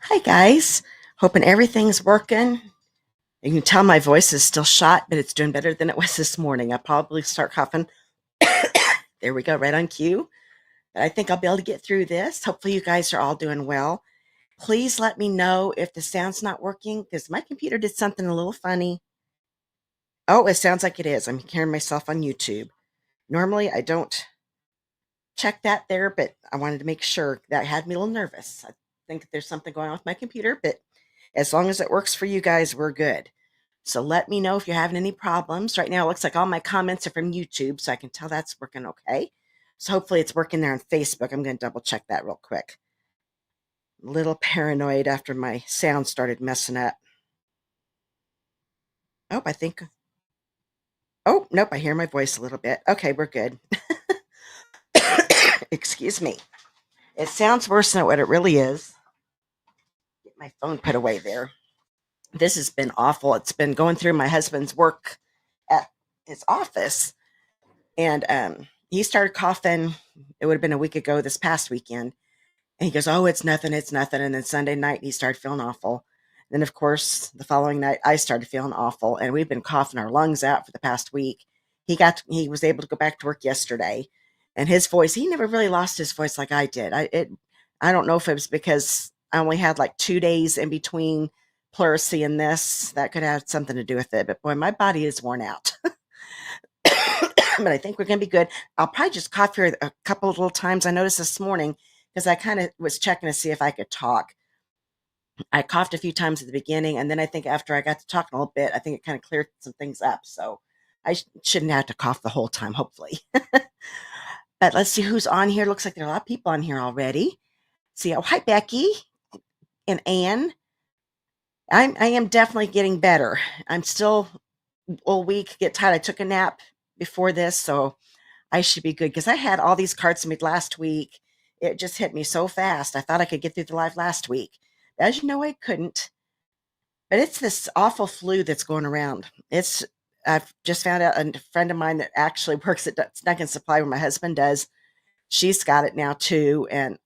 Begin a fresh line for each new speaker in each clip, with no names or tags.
Hi guys, hoping everything's working. You can tell my voice is still shot, but it's doing better than it was this morning. I'll probably start coughing. There we go, right on cue. But I think I'll be able to get through this. Hopefully you guys are all doing well. Please let me know if the sound's not working because my computer did something a little funny. Oh, it sounds like it is. I'm hearing myself on YouTube. Normally I don't check that there, but I wanted to make sure. That had me a little nervous. I think there's something going on with my computer, but as long as it works for you guys, we're good. So let me know if you're having any problems. Right now, it looks like all my comments are from YouTube, so I can tell that's working okay. So hopefully it's working there on Facebook. I'm going to double check that real quick. A little paranoid after my sound started messing up. Oh, I think... Oh, nope, I hear my voice a little bit. Okay, we're good. Excuse me. It sounds worse than what it really is. Get my phone put away there. This has been awful. It's been going through my husband's work at his office. And he started coughing. It would have been a week ago this past weekend. And he goes, oh, it's nothing, it's nothing. And then Sunday night, he started feeling awful. And then, of course, the following night, I started feeling awful. And we've been coughing our lungs out for the past week. He was able to go back to work yesterday. And his voice, he never really lost his voice like I did. I don't know if it was because I only had like 2 days in between pleurisy and this. That could have something to do with it. But boy, my body is worn out. But I think we're going to be good. I'll probably just cough here a couple of little times. I noticed this morning because I kind of was checking to see if I could talk. I coughed a few times at the beginning, and then I think after I got to talking a little bit, I think it kind of cleared some things up. So I shouldn't have to cough the whole time, hopefully. But let's see who's on here. Looks like there are a lot of people on here already. See, oh, hi, Becky and Anne. I am definitely getting better. I'm still all week, get tired. I took a nap before this, so I should be good because I had all these cards made last week. It just hit me so fast. I thought I could get through the live last week. As you know, I couldn't. But it's this awful flu that's going around. I've just found out a friend of mine that actually works at Duncan Supply where my husband does. She's got it now too, and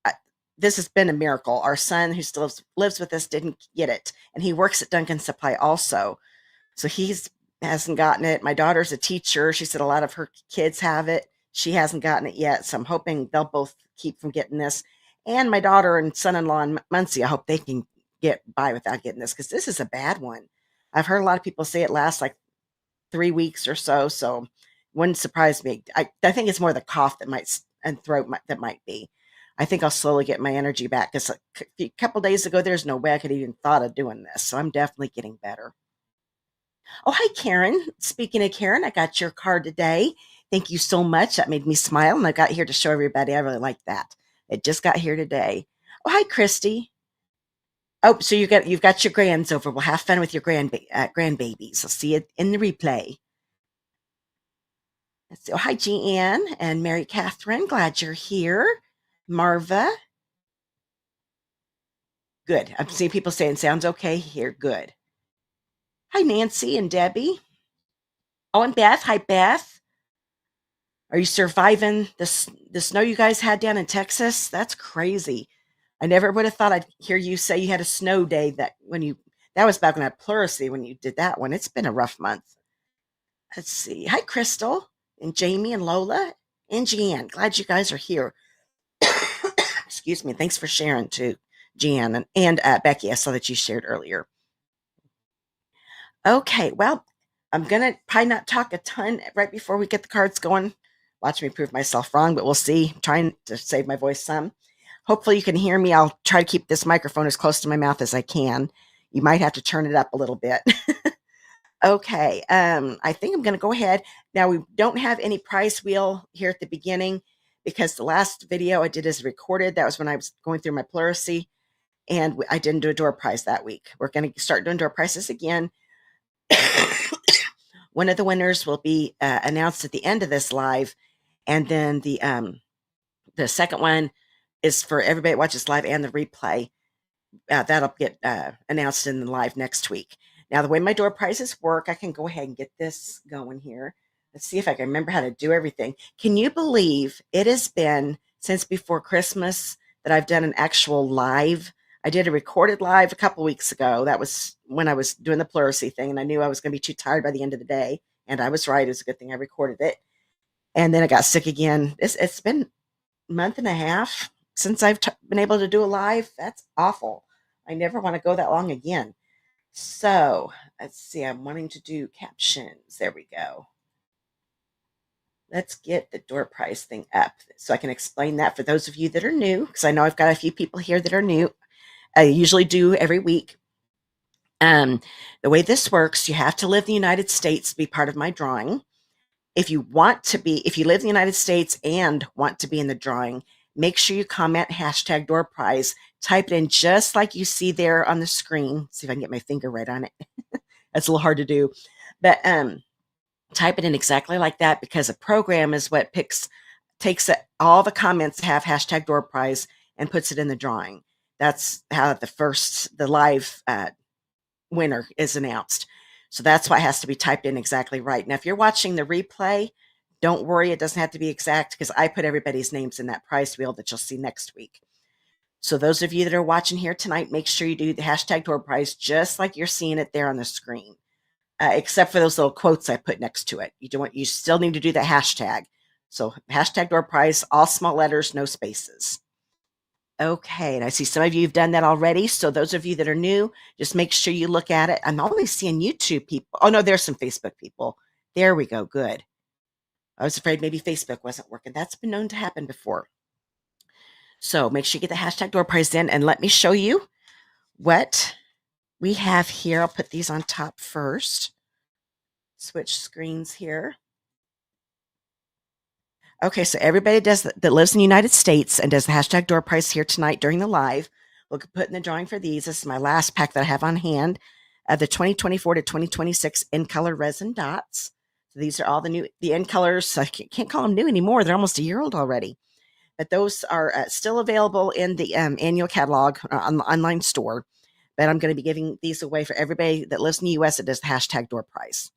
I, this has been a miracle. Our son, who still lives with us, didn't get it, and he works at Duncan Supply also. So he's hasn't gotten it. My daughter's a teacher. She said a lot of her kids have it. She hasn't gotten it yet. So I'm hoping they'll both keep from getting this. And my daughter and son-in-law in Muncie, I hope they can get by without getting this because this is a bad one. I've heard a lot of people say it lasts like 3 weeks or so. So wouldn't surprise me. I think it's more the cough that might and throat that might be. I think I'll slowly get my energy back because a couple days ago, there's no way I could even thought of doing this. So I'm definitely getting better. Oh, hi, Karen. Speaking of Karen, I got your card today. Thank you so much. That made me smile, and I got here to show everybody. I really like that. It just got here today. Oh, hi, Christy. Oh, so you've got your grands over. Well, have fun with your grandbabies. I'll see you in the replay. Let's see. Oh, hi, Jeanne and Mary Catherine. Glad you're here. Marva. Good. I'm seeing people saying sounds okay here. Good. Hi, Nancy and Debbie. Oh, and Beth. Hi, Beth. Are you surviving the snow you guys had down in Texas? That's crazy. I never would have thought I'd hear you say you had a snow day that was back when I had pleurisy when you did that one. It's been a rough month. Let's see. Hi, Crystal and Jamie and Lola and Jan. Glad you guys are here. Excuse me. Thanks for sharing too, Jan and Becky. I saw that you shared earlier. Okay, well, I'm gonna probably not talk a ton right before we get the cards going. Watch me prove myself wrong, but we'll see. I'm trying to save my voice some. Hopefully you can hear me. I'll try to keep this microphone as close to my mouth as I can. You might have to turn it up a little bit. Okay, I think I'm gonna go ahead. Now we don't have any prize wheel here at the beginning because the last video I did is recorded. That was when I was going through my pleurisy, and I didn't do a door prize that week. We're gonna start doing door prizes again. One of the winners will be announced at the end of this live, and then the second one is for everybody that watches live and the replay. That'll get announced in the live next week. Now, the way my door prizes work, I can go ahead and get this going here. Let's see if I can remember how to do everything. Can you believe it has been since before Christmas that I've done an actual live? I did a recorded live a couple weeks ago. That was when I was doing the pleurisy thing, and I knew I was going to be too tired by the end of the day. And I was right. It was a good thing I recorded it. And then I got sick again. It's been a month and a half since I've been able to do a live. That's awful. I never want to go that long again. So let's see. I'm wanting to do captions. There we go. Let's get the door prize thing up so I can explain that for those of you that are new, because I know I've got a few people here that are new. I usually do every week. The way this works, you have to live in the United States to be part of my drawing. If you live in the United States and want to be in the drawing, make sure you comment hashtag door prize. Type it in just like you see there on the screen. See if I can get my finger right on it. That's a little hard to do, but type it in exactly like that because a program is what takes all the comments that have hashtag door prize and puts it in the drawing. That's how the live winner is announced. So that's why it has to be typed in exactly right. Now, if you're watching the replay, don't worry, it doesn't have to be exact because I put everybody's names in that prize wheel that you'll see next week. So those of you that are watching here tonight, make sure you do the hashtag door prize just like you're seeing it there on the screen, except for those little quotes I put next to it. You still need to do the hashtag. So hashtag door prize, all small letters, no spaces. Okay, and I see some of you have done that already. So those of you that are new, just make sure you look at it. I'm only seeing YouTube people. Oh no, there's some Facebook people. There we go. Good. I was afraid maybe Facebook wasn't working. That's been known to happen before. So make sure you get the hashtag door prize in and let me show you what we have here. I'll put these on top first. Switch screens here. Okay, so everybody that lives in the United States and does the hashtag door prize here tonight during the live will put in the drawing for these. This is my last pack that I have on hand of the 2024 to 2026 in color resin dots. So these are all the in colors. I can't call them new anymore. They're almost a year old already. But those are still available in the annual catalog on the online store. But I'm going to be giving these away for everybody that lives in the U.S. that does the hashtag door prize.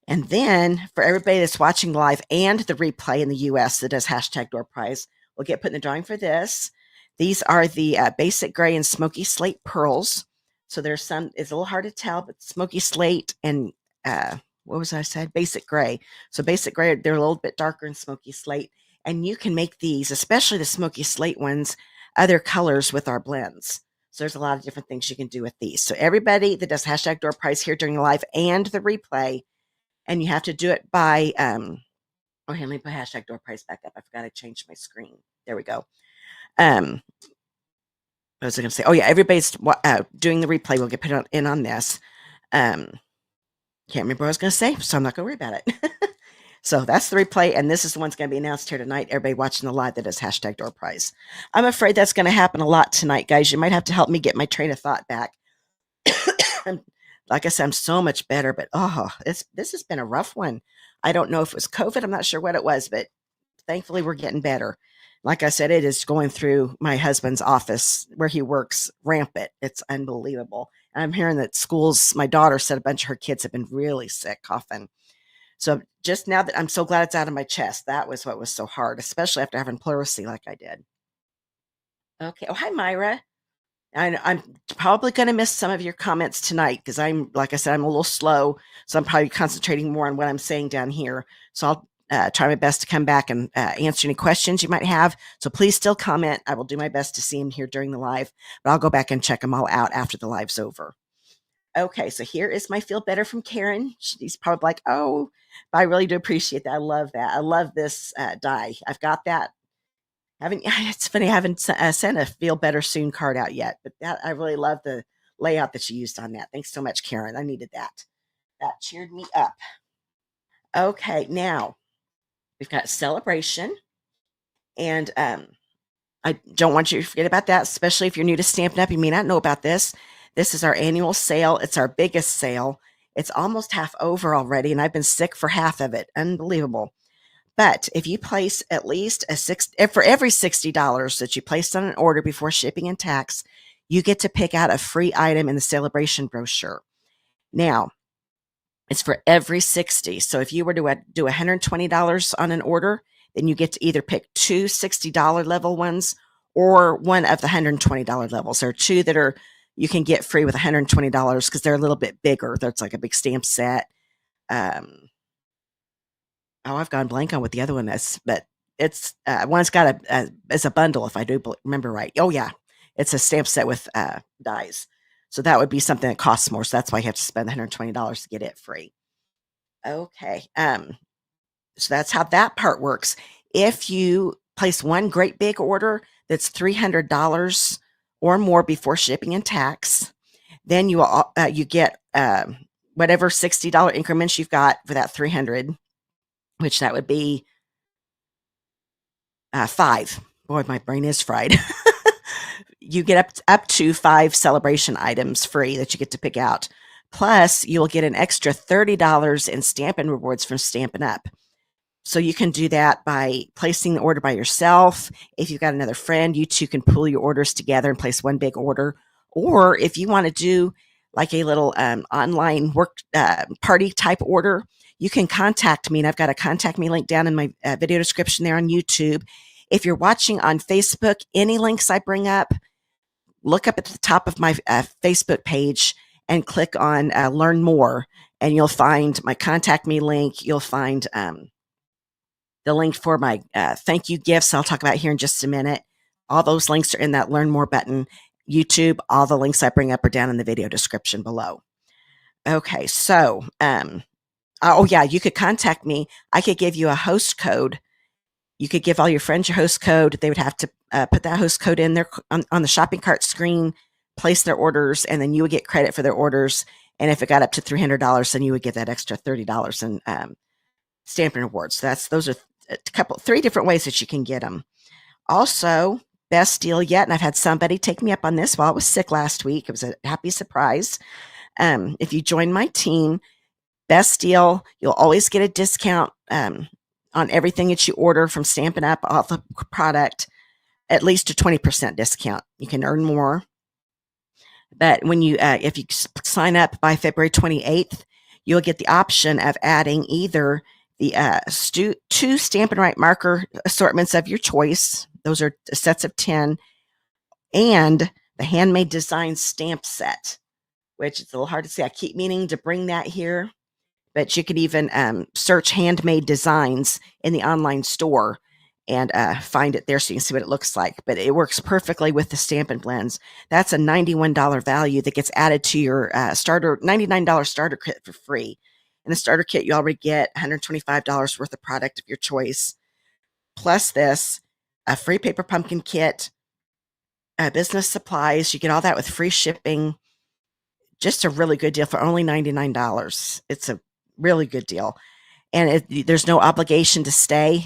And then for everybody that's watching live and the replay in the US that does hashtag door prize, we'll get put in the drawing for this. These are the basic gray and smoky slate pearls. So there's some, it's a little hard to tell, but smoky slate and what was I said? Basic gray. So basic gray, they're a little bit darker than smoky slate. And you can make these, especially the smoky slate ones, other colors with our blends. So there's a lot of different things you can do with these. So everybody that does hashtag door prize here during the live and the replay, and you have to do it by here, let me put hashtag door prize back up. I forgot I changed my screen. There we go. What was I going to say? Oh yeah, everybody's doing the replay. We'll get put in on this. Can't remember what I was going to say, so I'm not going to worry about it. So that's the replay, and this is the one's going to be announced here tonight. Everybody watching the live that is hashtag door prize. I'm afraid that's going to happen a lot tonight, guys. You might have to help me get my train of thought back. Like I said, I'm so much better, but this has been a rough one. I don't know if it was COVID. I'm not sure what it was, but thankfully we're getting better. Like I said, it is going through my husband's office where he works rampant. It's unbelievable. And I'm hearing that schools, my daughter said a bunch of her kids have been really sick, coughing. So just now that I'm so glad it's out of my chest, that was what was so hard, especially after having pleurisy like I did. Okay. Oh, hi, Myra. I'm probably going to miss some of your comments tonight because like I said, I'm a little slow. So I'm probably concentrating more on what I'm saying down here. So I'll try my best to come back and answer any questions you might have. So please still comment. I will do my best to see them here during the live, but I'll go back and check them all out after the live's over. Okay, so here is my Feel Better from Karen. She's probably like, oh, but I really do appreciate that. I love that. I love this die. I've got that. It's funny, I haven't sent a Feel Better Soon card out yet, but I really love the layout that you used on that. Thanks so much, Karen. I needed that. That cheered me up. Okay, now we've got Sale-A-Bration, and I don't want you to forget about that, especially if you're new to Stampin' Up. You may not know about this. This is our annual sale. It's our biggest sale. It's almost half over already, and I've been sick for half of it. Unbelievable. But if you place at least for every $60 that you placed on an order before shipping and tax, you get to pick out a free item in the Sale-A-Bration brochure. Now, it's for every 60. So if you were to do $120 on an order, then you get to either pick two $60 level ones or one of the $120 levels. There are two that you can get free with $120 because they're a little bit bigger. That's like a big stamp set. I've gone blank on what the other one is, but it's one's got it's a bundle if I do remember right. Oh yeah, it's a stamp set with dies. So that would be something that costs more. So that's why you have to spend $120 to get it free. Okay. So that's how that part works. If you place one great big order that's $300 or more before shipping and tax, then you get whatever $60 increments you've got for that 300, which that would be 5. Boy, my brain is fried. You get up to 5 Sale-A-Bration items free that you get to pick out. Plus, you'll get an extra $30 in Stampin' Rewards from Stampin' Up. So you can do that by placing the order by yourself. If you've got another friend, you two can pool your orders together and place one big order. Or if you want to do like a little online work party type order, you can contact me, and I've got a contact me link down in my video description there on YouTube. If you're watching on Facebook, any links I bring up, look up at the top of my Facebook page and click on Learn More, and you'll find my contact me link. You'll find the link for my thank you gifts I'll talk about here in just a minute. All those links are in that Learn More button. YouTube, all the links I bring up are down in the video description below. Okay, so oh yeah, you could contact me. I could give you a host code. You could give all your friends your host code. They would have to put that host code in there on the shopping cart screen, place their orders, and then you would get credit for their orders. And if it got up to $300, then you would get that extra $30 in Stampin' Rewards. So those are three different ways that you can get them. Also, best deal yet, and I've had somebody take me up on this while I was sick last week. It was a happy surprise. If you join my team, best deal, you'll always get a discount on everything that you order from Stampin' Up, off the product, at least a 20% discount. You can earn more. But when you, if you sign up by February 28th, you'll get the option of adding either the two Stampin' Right marker assortments of your choice. Those are sets of 10, and the handmade design stamp set, which is a little hard to see. I keep meaning to bring that here, but you could even search handmade designs in the online store and find it there so you can see what it looks like. But it works perfectly with the Stampin' Blends. That's a $91 value that gets added to your $99 starter kit for free. In the starter kit, you already get $125 worth of product of your choice. Plus this, a free paper pumpkin kit, business supplies. You get all that with free shipping. Just a really good deal for only $99. It's a really good deal. And there's no obligation to stay.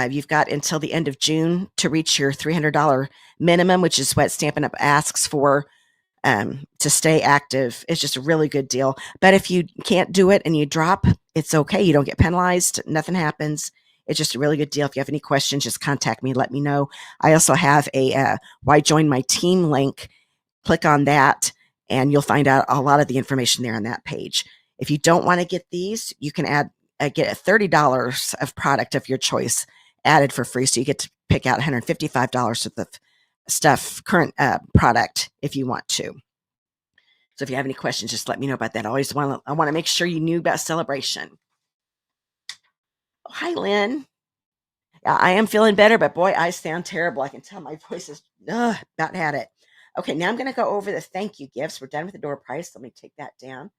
You've got until the end of June to reach your $300 minimum, which is what Stampin' Up asks for to stay active. It's just a really good deal. But if you can't do it and you drop, it's okay. You don't get penalized. Nothing happens. It's just a really good deal. If you have any questions, just contact me. Let me know. I also have a Why Join My Team link. Click on that, and you'll find out a lot of the information there on that page. If you don't want to get these, you can get $30 of product of your choice added for free. So you get to pick out $155 of the stuff, current product, if you want to. So if you have any questions, just let me know about that. I want to make sure you knew about Sale-A-Bration. Oh, hi, Lynn. Yeah, I am feeling better, but boy, I sound terrible. I can tell my voice is about had it. Okay, now I'm going to go over the thank you gifts. We're done with the door price. Let me take that down.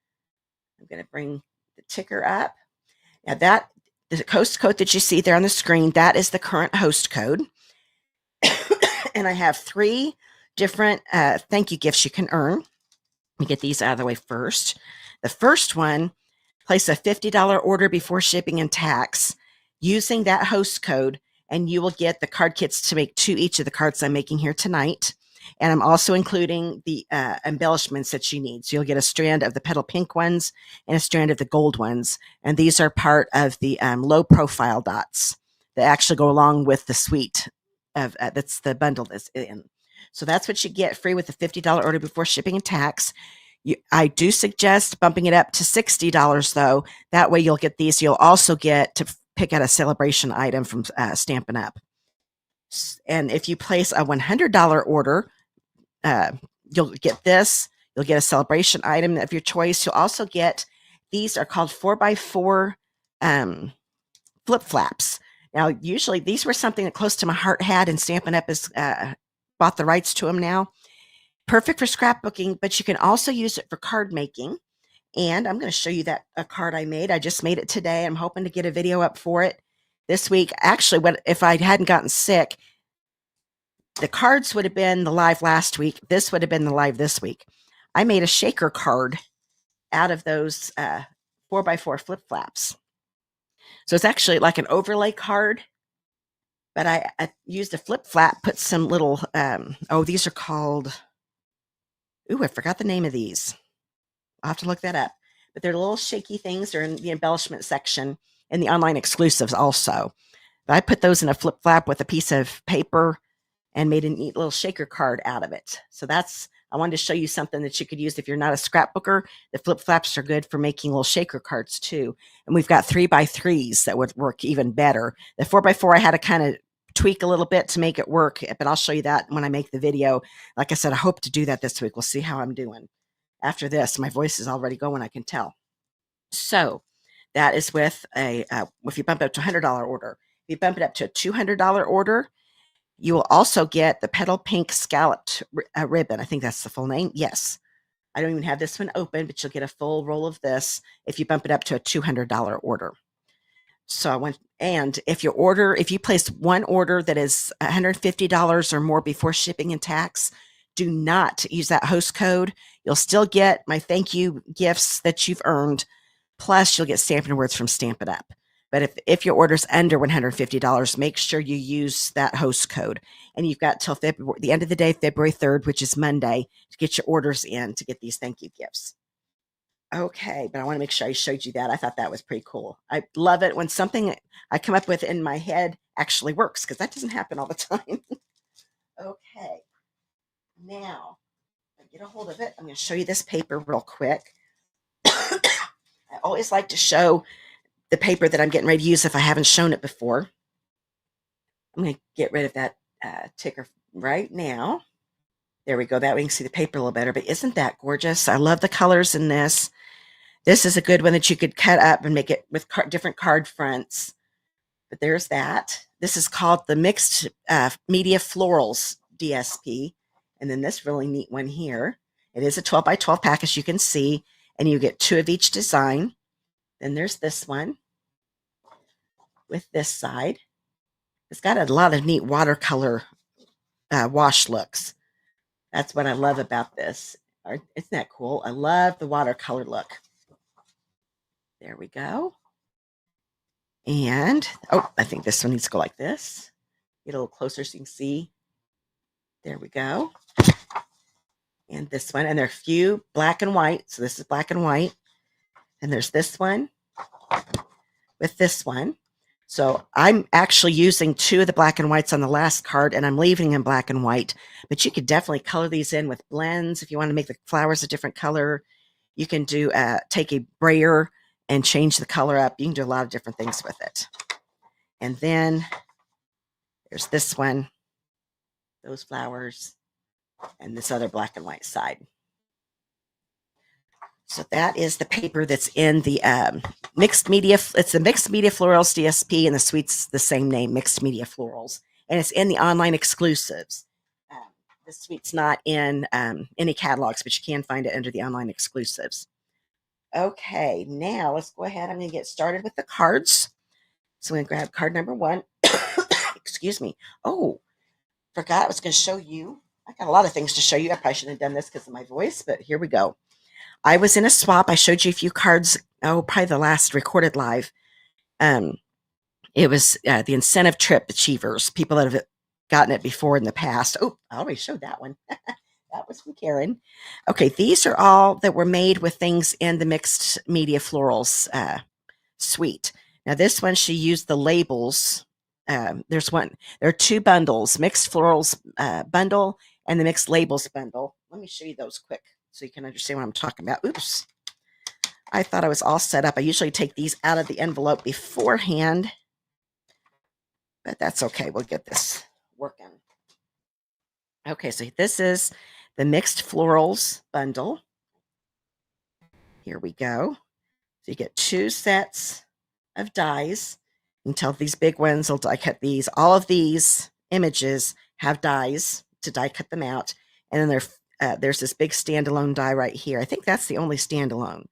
I'm going to bring the ticker up. Now that the host code that you see there on the screen, that is the current host code. And I have 3 different thank you gifts you can earn. Let me get these out of the way first. The first one, place a $50 order before shipping and tax using that host code, and you will get the card kits to make 2 each of the cards I'm making here tonight. And I'm also including the embellishments that you need. So you'll get a strand of the petal pink ones and a strand of the gold ones. And these are part of the low profile dots that actually go along with the suite of that's the bundle that's in. So that's what you get free with the $50 order before shipping and tax. I do suggest bumping it up to $60 though. That way you'll get these. You'll also get to pick out a Sale-A-Bration item from Stampin' Up. And if you place a $100 order, you'll get this. You'll get a Sale-A-Bration item of your choice. You'll also get, these are called 4x4 flip flaps. Now, usually these were something that close to my heart had, and Stampin' Up has bought the rights to them now. Perfect for scrapbooking, but you can also use it for card making. And I'm going to show you that a card I made. I just made it today. I'm hoping to get a video up for it this week. Actually, if I hadn't gotten sick, the cards would have been the live last week. This would have been the live this week. I made a shaker card out of those 4x4 flip flaps. So it's actually like an overlay card, but I used a flip flap, put some little, these are called, I forgot the name of these. I'll have to look that up. But they're little shaky things. They're in the embellishment section and the online exclusives also. But I put those in a flip flap with a piece of paper and made a neat little shaker card out of it. So I wanted to show you something that you could use if you're not a scrapbooker. The flip flaps are good for making little shaker cards too. And we've got 3x3s that would work even better. The 4x4 I had to kind of tweak a little bit to make it work, but I'll show you that when I make the video. Like I said, I hope to do that this week. We'll see how I'm doing. After this, my voice is already going, I can tell. So that is with if you bump it up to a $100 order. If you bump it up to a $200 order, you will also get the petal pink scalloped ribbon. I think that's the full name. Yes. I don't even have this one open, but you'll get a full roll of this if you bump it up to a $200 order. So if you place one order that is $150 or more before shipping and tax, do not use that host code. You'll still get my thank you gifts that you've earned. Plus, you'll get Stampin' Words from Stampin' Up. But if your order's under $150, make sure you use that host code. And you've got till February, the end of the day, February 3rd, which is Monday, to get your orders in to get these thank you gifts. Okay, but I want to make sure I showed you that. I thought that was pretty cool. I love it when something I come up with in my head actually works, because that doesn't happen all the time. Okay, now I get a hold of it. I'm going to show you this paper real quick. I always like to show the paper that I'm getting ready to use if I haven't shown it before. I'm going to get rid of that ticker right now. There we go. That way we can see the paper a little better. But isn't that gorgeous? I love the colors in this. This is a good one that you could cut up and make it with different card fronts. But there's that. This is called the Mixed Media Florals DSP. And then this really neat one here. It is a 12 by 12 pack, as you can see. And you get 2 of each design. Then there's this one with this side. It's got a lot of neat watercolor wash looks. That's what I love about this. Isn't that cool? I love the watercolor look. There we go. And, oh, I think this one needs to go like this. Get a little closer so you can see. There we go. And this one. And there are a few black and white. So this is black and white. And there's this one with this one. So I'm actually using 2 of the black and whites on the last card, and I'm leaving them black and white. But you could definitely color these in with blends if you want to make the flowers a different color. You can do take a brayer and change the color up. You can do a lot of different things with it. And then there's this one, those flowers, and this other black and white side. So that is the paper that's in the Mixed Media. It's the Mixed Media Florals DSP, and the suite's the same name, Mixed Media Florals. And it's in the online exclusives. The suite's not in any catalogs, but you can find it under the online exclusives. Okay, now let's go ahead. I'm going to get started with the cards. So I'm going to grab card number 1. Excuse me. Oh, forgot I was going to show you. I got a lot of things to show you. I probably shouldn't have done this because of my voice, but here we go. I was in a swap. I showed you a few cards. Oh, probably the last recorded live. It was the incentive trip achievers, people that have gotten it before in the past. Oh, I already showed that one. That was from Karen. Okay, these are all that were made with things in the Mixed Media Florals Suite. Now, this one, she used the labels. There are 2 bundles, Mixed Florals Bundle and the Mixed Labels Bundle. Let me show you those quick so you can understand what I'm talking about. Oops. I thought I was all set up. I usually take these out of the envelope beforehand, but that's okay. We'll get this working. Okay, so this is the Mixed Florals Bundle. Here we go. So you get 2 sets of dies. You can tell these big ones will die cut these. All of these images have dies to die cut them out. And then there's this big standalone die right here. I think that's the only standalone.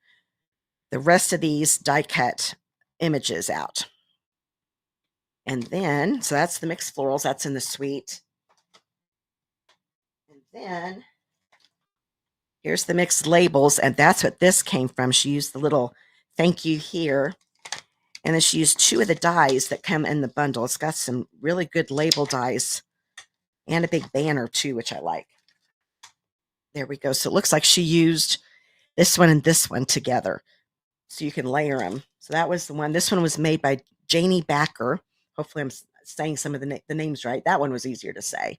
The rest of these die cut images out. And then, so that's the Mixed Florals. That's in the suite. And then here's the Mixed Labels, and that's what this came from. She used the little thank you here. And then she used 2 of the dies that come in the bundle. It's got some really good label dies and a big banner too, which I like. There we go. So it looks like she used this one and this one together. So you can layer them. So that was the one. This one was made by Janie Backer. Hopefully I'm saying some of the names right. That one was easier to say.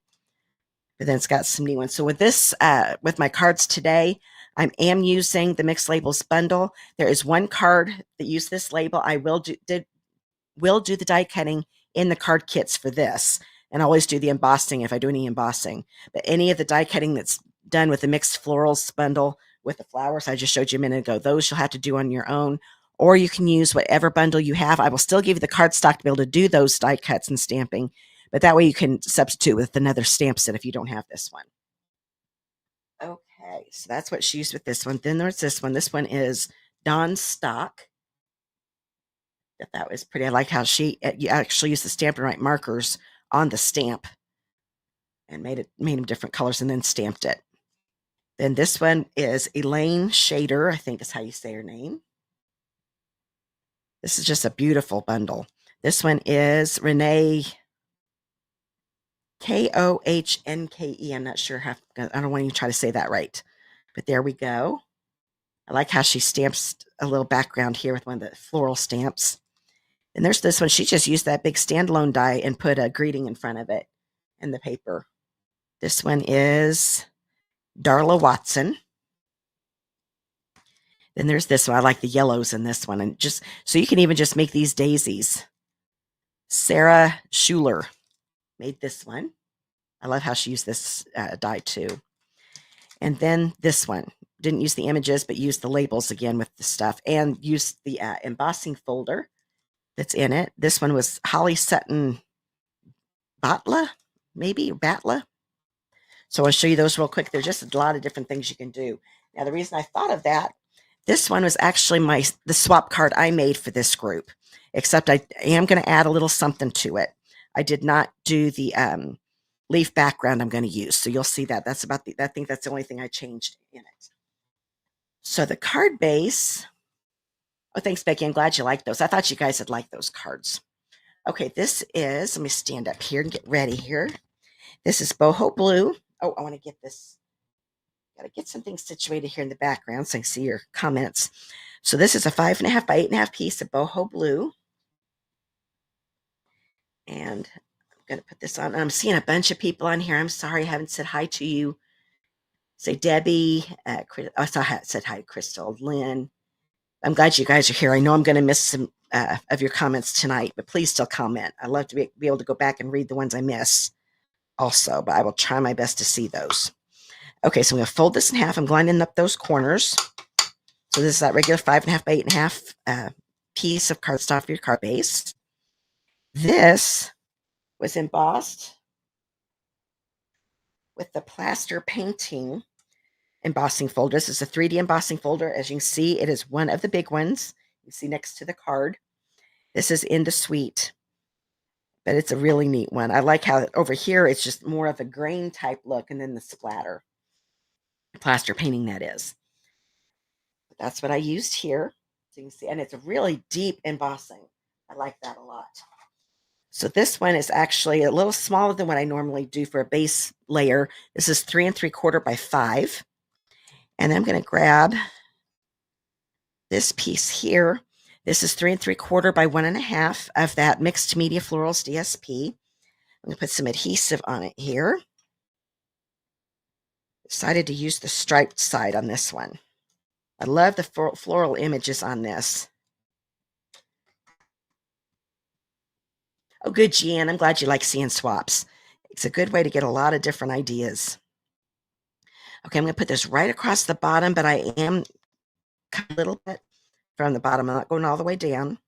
But then it's got some new ones. So with this, with my cards today, I am using the Mixed Labels Bundle. There is one card that used this label. I will do the die cutting in the card kits for this. And I always do the embossing if I do any embossing. But any of the die cutting that's done with the Mixed Florals Bundle with the flowers I just showed you a minute ago, those you'll have to do on your own. Or you can use whatever bundle you have. I will still give you the cardstock to be able to do those die cuts and stamping. But that way you can substitute with another stamp set if you don't have this one. Okay, so that's what she used with this one. Then there's this one. This one is Dawn Stock. That was pretty. I like how you actually used the Stampin' Right markers on the stamp and made them different colors and then stamped it. Then this one is Elaine Shader, I think is how you say her name. This is just a beautiful bundle. This one is Renee Kohnke. I'm not sure how, I don't want you to try to say that right. But there we go. I like how she stamps a little background here with one of the floral stamps. And there's this one. She just used that big standalone die and put a greeting in front of it in the paper. This one is Darla Watson. Then there's this one. I like the yellows in this one. And just so you can even just make these daisies. Sarah Schuler made this one. I love how she used this die too. And then this one. Didn't use the images, but used the labels again with the stuff and used the embossing folder that's in it. This one was Holly Sutton Batla, maybe Batla. So I'll show you those real quick. There's just a lot of different things you can do. Now, the reason I thought of that, this one was actually the swap card I made for this group, except I am going to add a little something to it. I did not do the leaf background I'm going to use. So you'll see that. That's about I think that's the only thing I changed in it. So the card base. Oh, thanks, Becky. I'm glad you like those. I thought you guys would like those cards. Okay, this is, let me stand up here and get ready here. This is Boho Blue. Oh, I want to get this. Got to get something situated here in the background so I can see your comments. So this is a 5.5 by 8.5 piece of Boho Blue. And I'm going to put this on. I'm seeing a bunch of people on here. I'm sorry I haven't said hi to you. Say Debbie. I said hi to Crystal, Lynn. I'm glad you guys are here. I know I'm going to miss some of your comments tonight, but please still comment. I love to be able to go back and read the ones I miss also, but I will try my best to see those. Okay, so I'm going to fold this in half. I'm lining up those corners. So this is that regular 5.5 by 8.5 piece of cardstock for your card base. This was embossed with the plaster painting embossing folder. This is a 3D embossing folder. As you can see, it is one of the big ones. You see next to the card. This is in the suite, but it's a really neat one. I like how over here it's just more of a grain type look, and then the splatter plaster painting that is. But that's what I used here. So you can see, and it's a really deep embossing. I like that a lot. So this one is actually a little smaller than what I normally do for a base layer. This is 3 3/4 by 5. And I'm going to grab this piece here. This is 3 3/4 by 1.5 of that Mixed Media Florals DSP. I'm going to put some adhesive on it here. Decided to use the striped side on this one. I love the floral images on this. Oh, good, Jean. I'm glad you like seeing swaps. It's a good way to get a lot of different ideas. Okay, I'm going to put this right across the bottom, but I am a little bit from the bottom. I'm not going all the way down.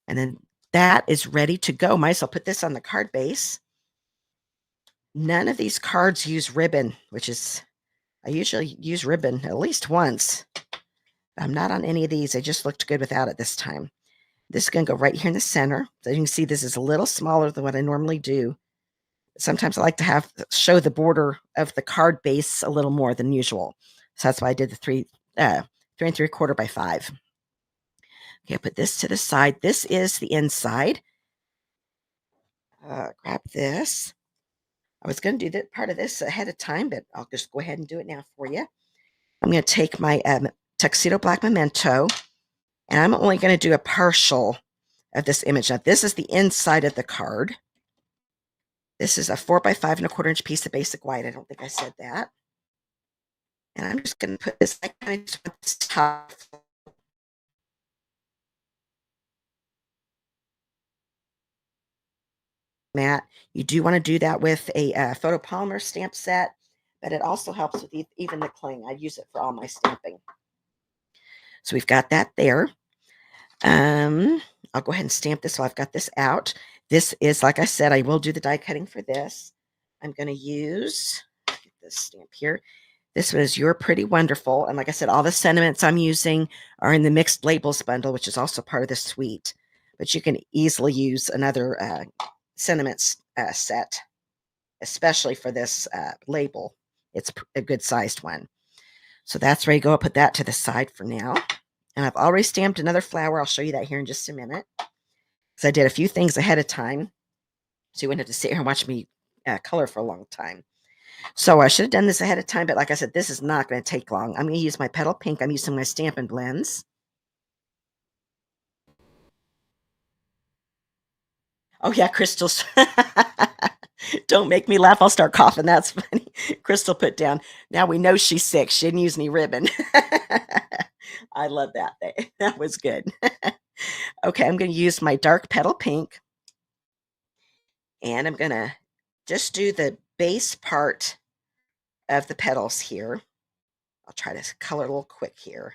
And then that is ready to go. Might as well put this on the card base. None of these cards use ribbon, which is, I usually use ribbon at least once. I'm not on any of these. They just looked good without it this time. This is going to go right here in the center. So you can see this is a little smaller than what I normally do. Sometimes I like to show the border of the card base a little more than usual. So that's why I did the 3 3/4 by 5. Okay, I'll put this to the side. This is the inside. Grab this. I was going to do that part of this ahead of time, but I'll just go ahead and do it now for you. I'm going to take my Tuxedo Black Memento, and I'm only going to do a partial of this image. Now, this is the inside of the card. This is a 4 by 5 1/4 inch piece of basic white. I don't think I said that. And I'm just going to put this, I kind of just want this top. Matte. You do want to do that with a photopolymer stamp set, but it also helps with even the cling. I use it for all my stamping. So we've got that there. I'll go ahead and stamp this while I've got this out. This is, like I said, I will do the die cutting for this. I'm going to use this stamp here. This one is You're Pretty Wonderful. And like I said, all the sentiments I'm using are in the Mixed Labels bundle, which is also part of the suite. But you can easily use another sentiments set, especially for this label. It's a good sized one. So that's ready to go. I'll put that to the side for now. And I've already stamped another flower. I'll show you that here in just a minute. Because I did a few things ahead of time. So you wouldn't have to sit here and watch me color for a long time. So I should have done this ahead of time. But like I said, this is not going to take long. I'm going to use my petal pink. I'm using my Stampin' Blends. Oh, yeah, Crystal's. Don't make me laugh. I'll start coughing. That's funny. Crystal put down. Now we know she's sick. She didn't use any ribbon. I love that. That was good. Okay, I'm going to use my dark petal pink. And I'm going to just do the base part of the petals here. I'll try to color a little quick here.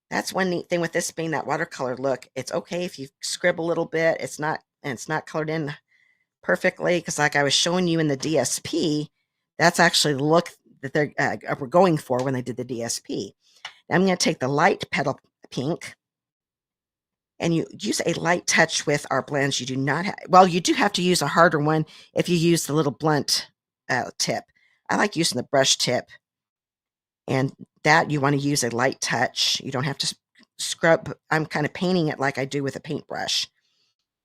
That's one neat thing with this being that watercolor look. It's okay if you scribble a little bit. It's not colored in perfectly, because like I was showing you in the DSP, that's actually the look that they were going for when they did the DSP. Now I'm going to take the light petal pink, and you use a light touch with our blends. You do not have, well, you do have to use a harder one if you use the little blunt tip. I like using the brush tip, and that you want to use a light touch. You don't have to scrub. I'm kind of painting it like I do with a paintbrush.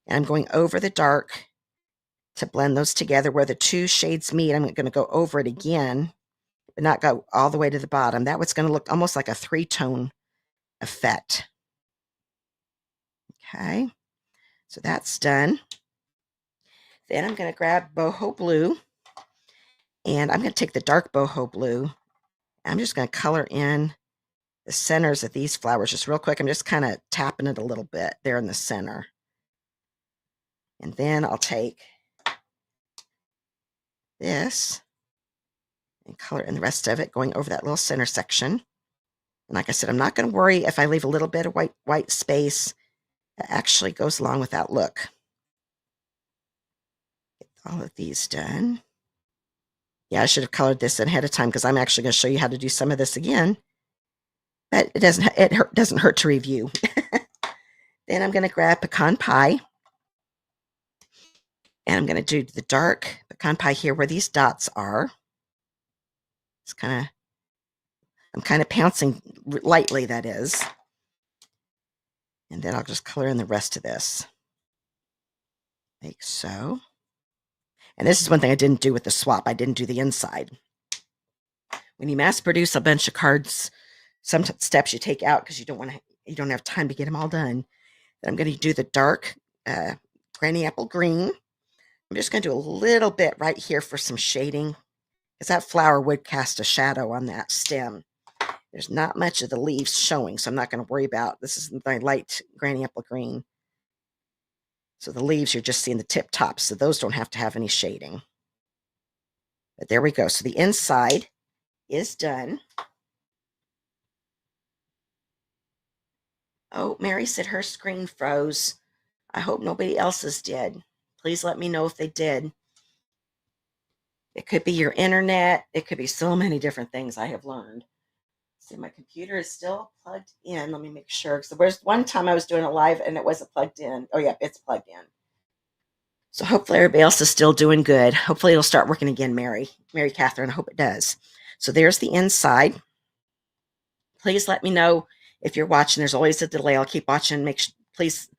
And I'm going over the dark to blend those together. Where the two shades meet, I'm going to go over it again, but not go all the way to the bottom. That was going to look almost like a three-tone effect. Okay, so that's done. Then I'm going to grab boho blue, and I'm going to take the dark boho blue. I'm just going to color in the centers of these flowers just real quick. I'm just kind of tapping it a little bit there in the center. And then I'll take this and color in the rest of it, going over that little center section. And like I said, I'm not going to worry if I leave a little bit of white space. It actually goes along with that look. Get all of these done. Yeah, I should have colored this ahead of time, because I'm actually going to show you how to do some of this again. But it doesn't hurt to review. Then I'm going to grab pecan pie. And I'm going to do the dark pecan pie here where these dots are. I'm kind of pouncing lightly, that is. And then I'll just color in the rest of this. Like so. And this is one thing I didn't do with the swap. I didn't do the inside. When you mass produce a bunch of cards, some steps you take out because you don't have time to get them all done. Then I'm going to do the dark granny apple green. I'm just going to do a little bit right here for some shading, because that flower would cast a shadow on that stem. There's not much of the leaves showing, so I'm not going to worry about. This is my light granny apple green. So the leaves, you're just seeing the tip tops, so those don't have to have any shading. But there we go. So the inside is done. Oh, Mary said her screen froze. I hope nobody else's did. Please let me know if they did. It could be your internet. It could be so many different things I have learned. See, my computer is still plugged in. Let me make sure. Because there was one time I was doing a live and it wasn't plugged in. Oh, yeah, it's plugged in. So hopefully everybody else is still doing good. Hopefully it'll start working again, Mary Catherine. I hope it does. So there's the inside. Please let me know if you're watching. There's always a delay. I'll keep watching. Please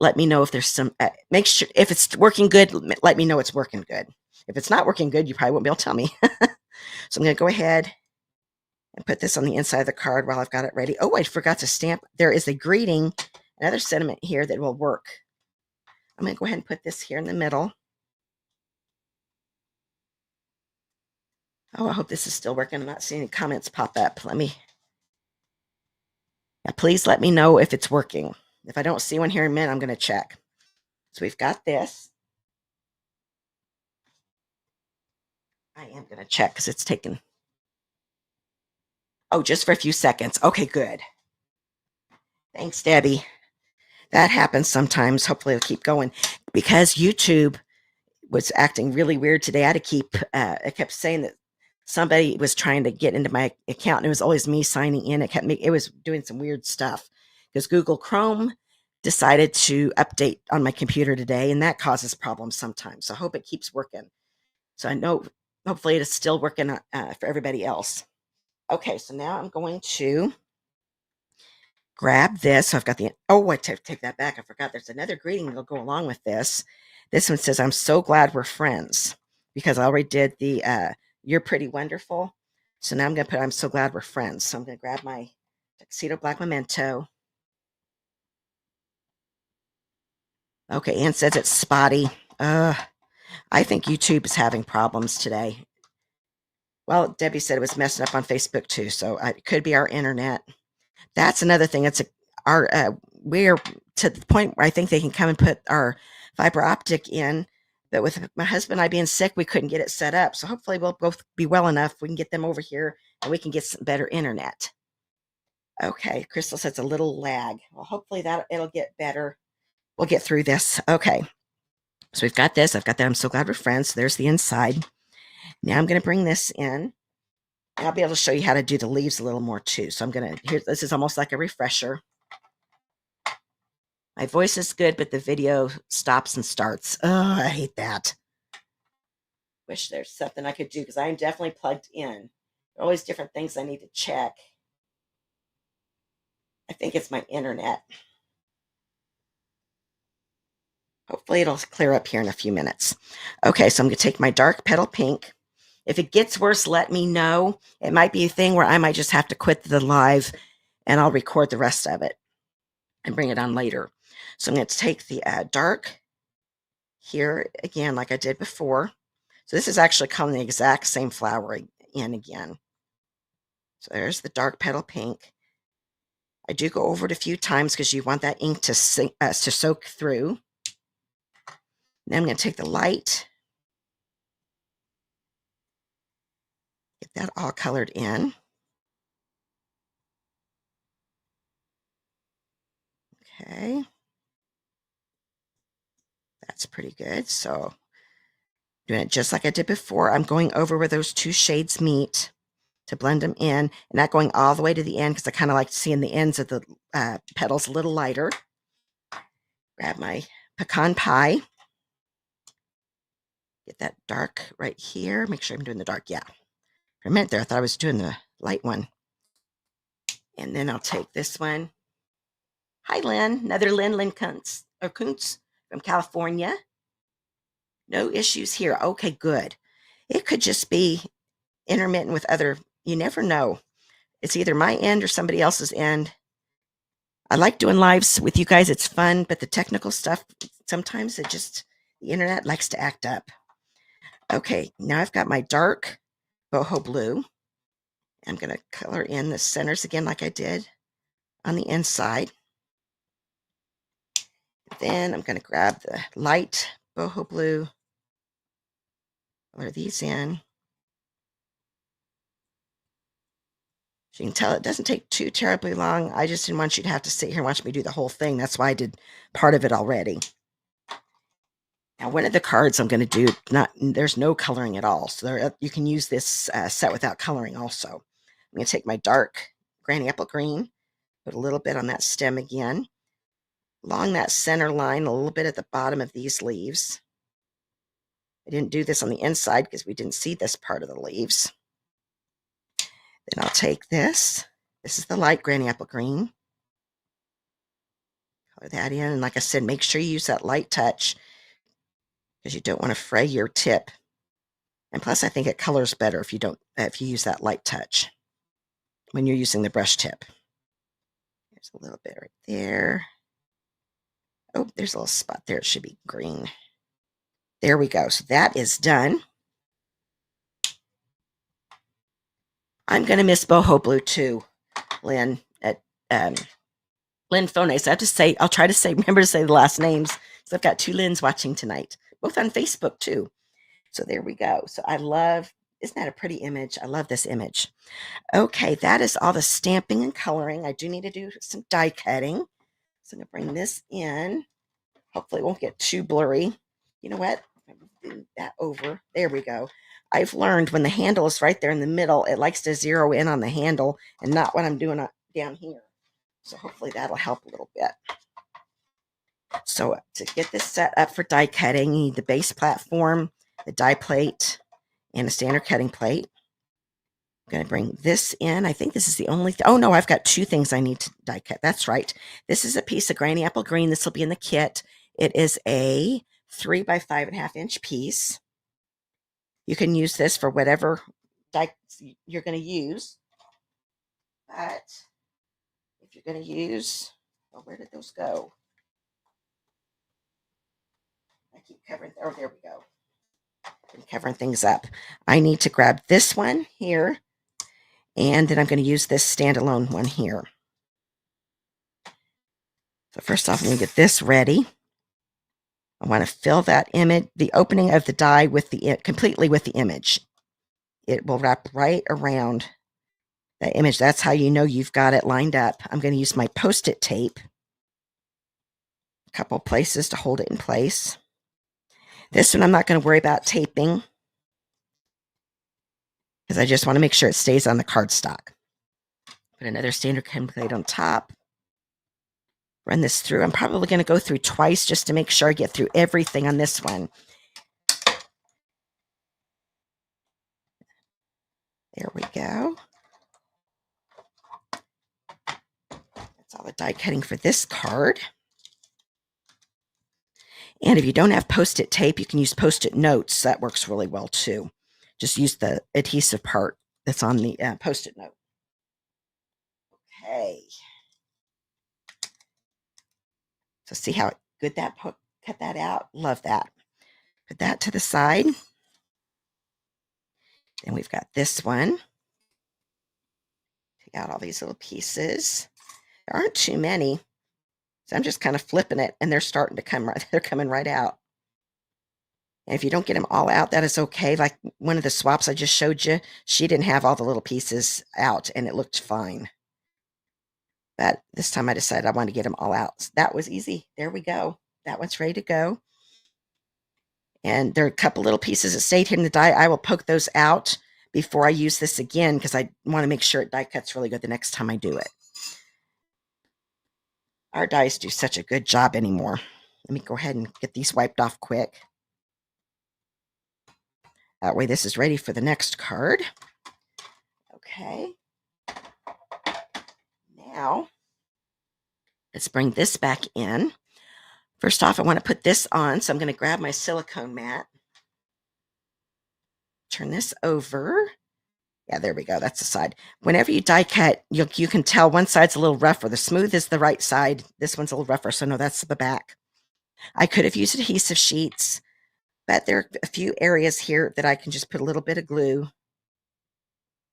let me know if there's some, make sure if it's working good, let me know it's working good. If it's not working good, you probably won't be able to tell me. So I'm going to go ahead and put this on the inside of the card while I've got it ready. Oh, I forgot to stamp. There is a greeting, another sentiment here that will work. I'm going to go ahead and put this here in the middle. Oh, I hope this is still working. I'm not seeing any comments pop up. Please let me know if it's working. If I don't see one here in a minute, I'm going to check. So we've got this. I am going to check because it's taken. Oh, just for a few seconds. Okay, good. Thanks, Debbie. That happens sometimes. Hopefully it'll keep going, because YouTube was acting really weird today. I had to keep, it kept saying that somebody was trying to get into my account, and it was always me signing in. It was doing some weird stuff because Google Chrome decided to update on my computer today, and that causes problems sometimes. So I hope it keeps working. So I know, hopefully it is still working for everybody else. Okay, so now I'm going to grab this. So I've got the, oh, I take that back. I forgot there's another greeting that'll go along with this. This one says, I'm so glad we're friends, because I already did the you're pretty wonderful. So now I'm going to put, I'm so glad we're friends. So I'm going to grab my Tuxedo Black Memento. Okay, Ann says it's spotty. I think YouTube is having problems today. Well, Debbie said it was messing up on Facebook too, so it could be our internet. That's another thing. It's we're to the point where I think they can come and put our fiber optic in, but with my husband and I being sick, we couldn't get it set up. So hopefully we'll both be well enough. We can get them over here and we can get some better internet. Okay, Crystal says a little lag. Well, hopefully that it'll get better. We'll get through this. Okay, so we've got this. I've got that. I'm so glad we're friends. So there's the inside. Now I'm going to bring this in. And I'll be able to show you how to do the leaves a little more too. So I'm going to, here, this is almost like a refresher. My voice is good, but the video stops and starts. Oh, I hate that. Wish there's something I could do, because I'm definitely plugged in. There are always different things I need to check. I think it's my internet. Hopefully it'll clear up here in a few minutes. Okay, so I'm going to take my dark petal pink. If it gets worse, let me know. It might be a thing where I might just have to quit the live and I'll record the rest of it and bring it on later. So I'm going to take the dark here again, like I did before. So this is actually coming the exact same flower in again. So there's the dark petal pink. I do go over it a few times because you want that ink to soak through. Then I'm going to take the light, get that all colored in. Okay. That's pretty good. So doing it just like I did before. I'm going over where those two shades meet to blend them in, and not going all the way to the end, because I kind of like seeing the ends of the petals a little lighter. Grab my pecan pie. Get that dark right here. Make sure I'm doing the dark. Yeah. For a minute there, I thought I was doing the light one. And then I'll take this one. Hi, Lynn. Another Lynn Kuntz from California. No issues here. Okay, good. It could just be intermittent with other, you never know. It's either my end or somebody else's end. I like doing lives with you guys. It's fun, but the technical stuff, sometimes the internet likes to act up. Okay, now I've got my dark boho blue. I'm going to color in the centers again like I did on the inside. Then I'm going to grab the light boho blue, color these in. So you can tell it doesn't take too terribly long. I just didn't want you to have to sit here and watch me do the whole thing. That's why I did part of it already. Now, one of the cards I'm going to do, there's no coloring at all. So you can use this set without coloring also. I'm going to take my dark granny apple green, put a little bit on that stem again, along that center line, a little bit at the bottom of these leaves. I didn't do this on the inside because we didn't see this part of the leaves. Then I'll take this. This is the light granny apple green. Color that in. And like I said, make sure you use that light touch, because you don't want to fray your tip. And plus, I think it colors better if you use that light touch when you're using the brush tip. There's a little bit right there. Oh, there's a little spot there. It should be green. There we go. So that is done. I'm going to miss boho blue too, Lynn, at Lynn Fones. I have to say, I'll try to remember to say the last names. So I've got two Lyns watching tonight, both on Facebook too. So there we go. So isn't that a pretty image? I love this image. Okay, that is all the stamping and coloring. I do need to do some die cutting. So I'm going to bring this in. Hopefully it won't get too blurry. You know what? Move that over. There we go. I've learned when the handle is right there in the middle, it likes to zero in on the handle and not what I'm doing down here. So hopefully that'll help a little bit. So to get this set up for die cutting, you need the base platform, the die plate, and a standard cutting plate. I'm going to bring this in. I think this is the only, oh no, I've got two things I need to die cut. That's right. This is a piece of Granny Apple Green. This will be in the kit. It is a 3 by 5.5 inch piece. You can use this for whatever die you're going to use. But if you're going to use, oh, where did those go? I keep covering, oh, there we go. I'm covering things up. I need to grab this one here, and then I'm going to use this standalone one here. So first off, I'm going to get this ready. I want to fill that image, the opening of the die with the completely with the image. It will wrap right around that image. That's how you know you've got it lined up. I'm going to use my Post-it tape. A couple places to hold it in place. This one I'm not going to worry about taping because I just want to make sure it stays on the cardstock. Put another standard template on top. Run this through. I'm probably going to go through twice just to make sure I get through everything on this one. There we go. That's all the die cutting for this card. And if you don't have Post-it tape, you can use Post-it notes. That works really well too. Just use the adhesive part that's on the Post-it note. Okay. So see how good that cut that out? Love that. Put that to the side. Then we've got this one. Take out all these little pieces. There aren't too many. So I'm just kind of flipping it and they're starting to come right, they're coming right out. And if you don't get them all out, that is okay. Like one of the swaps I just showed you, she didn't have all the little pieces out and it looked fine. But this time I decided I wanted to get them all out. So that was easy. There we go. That one's ready to go. And there are a couple little pieces that stayed here in the die. I will poke those out before I use this again because I want to make sure it die cuts really good the next time I do it. Our dies do such a good job anymore. Let me go ahead and get these wiped off quick. That way this is ready for the next card. Okay. Now, let's bring this back in. First off, I want to put this on, so I'm going to grab my silicone mat. Turn this over. Yeah, there we go. That's the side. Whenever you die cut, you can tell one side's a little rougher. The smooth is the right side. This one's a little rougher, so no, that's the back. I could have used adhesive sheets, but there are a few areas here that I can just put a little bit of glue,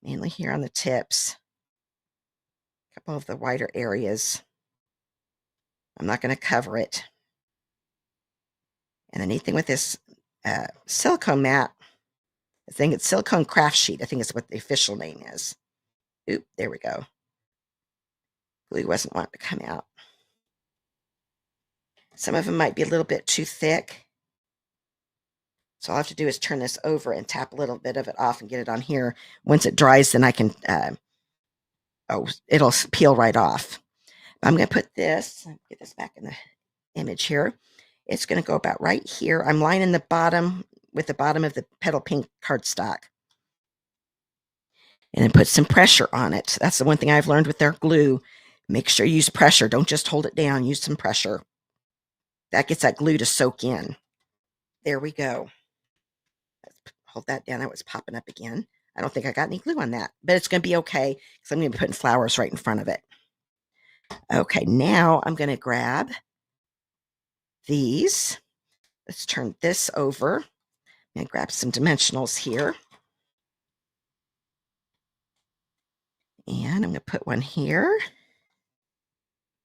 mainly here on the tips. A couple of the wider areas. I'm not going to cover it. And the neat thing with this silicone mat, I think it's silicone craft sheet. I think it's what the official name is. Oop, there we go. Glue wasn't wanting to come out. Some of them might be a little bit too thick. So all I have to do is turn this over and tap a little bit of it off and get it on here. Once it dries, then I can, it'll peel right off. I'm going to put this, get this back in the image here. It's going to go about right here. I'm lining the bottom with the bottom of the petal pink cardstock. And then put some pressure on it. That's the one thing I've learned with their glue. Make sure you use pressure. Don't just hold it down. Use some pressure. That gets that glue to soak in. There we go. Let's hold that down. That was popping up again. I don't think I got any glue on that, but it's going to be okay because I'm going to be putting flowers right in front of it. Okay, now I'm going to grab these. Let's turn this over. I'm going to grab some dimensionals here. And I'm going to put one here.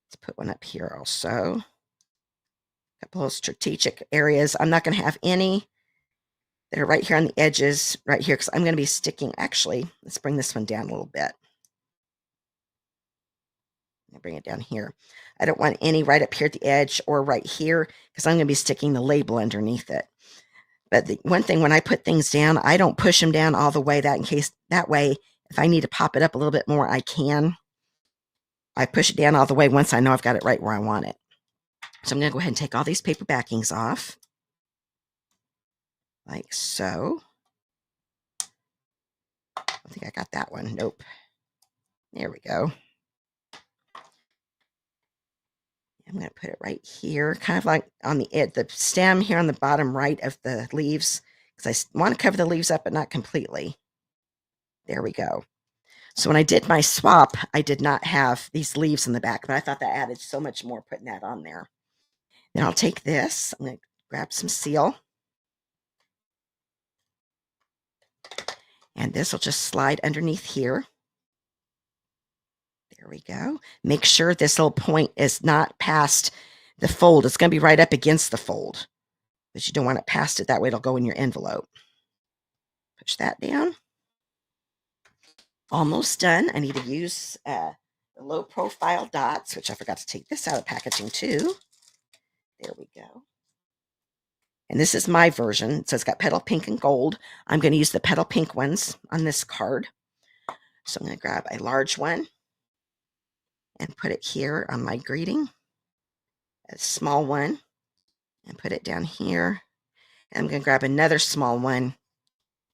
Let's put one up here also. A couple of strategic areas. I'm not going to have any that are right here on the edges, right here, because I'm going to be sticking. Actually, let's bring this one down a little bit. I'll bring it down here. I don't want any right up here at the edge or right here because I'm going to be sticking the label underneath it. But the one thing, when I put things down, I don't push them down all the way. That way, if I need to pop it up a little bit more, I can. I push it down all the way once I know I've got it right where I want it. So I'm going to go ahead and take all these paper backings off. Like so. I think I got that one. Nope. There we go. I'm going to put it right here, kind of like on the stem here on the bottom right of the leaves, because I want to cover the leaves up, but not completely. There we go. So when I did my swap, I did not have these leaves in the back, but I thought that added so much more putting that on there. Then I'll take this. I'm going to grab some seal. And this will just slide underneath here. There we go. Make sure this little point is not past the fold. It's going to be right up against the fold, but you don't want it past it. That way it'll go in your envelope. Push that down. Almost done. I need to use the low profile dots, which I forgot to take this out of packaging too. There we go. And this is my version. So it's got petal pink and gold. I'm going to use the petal pink ones on this card. So I'm going to grab a large one and put it here on my greeting. A small one and put it down here. And I'm going to grab another small one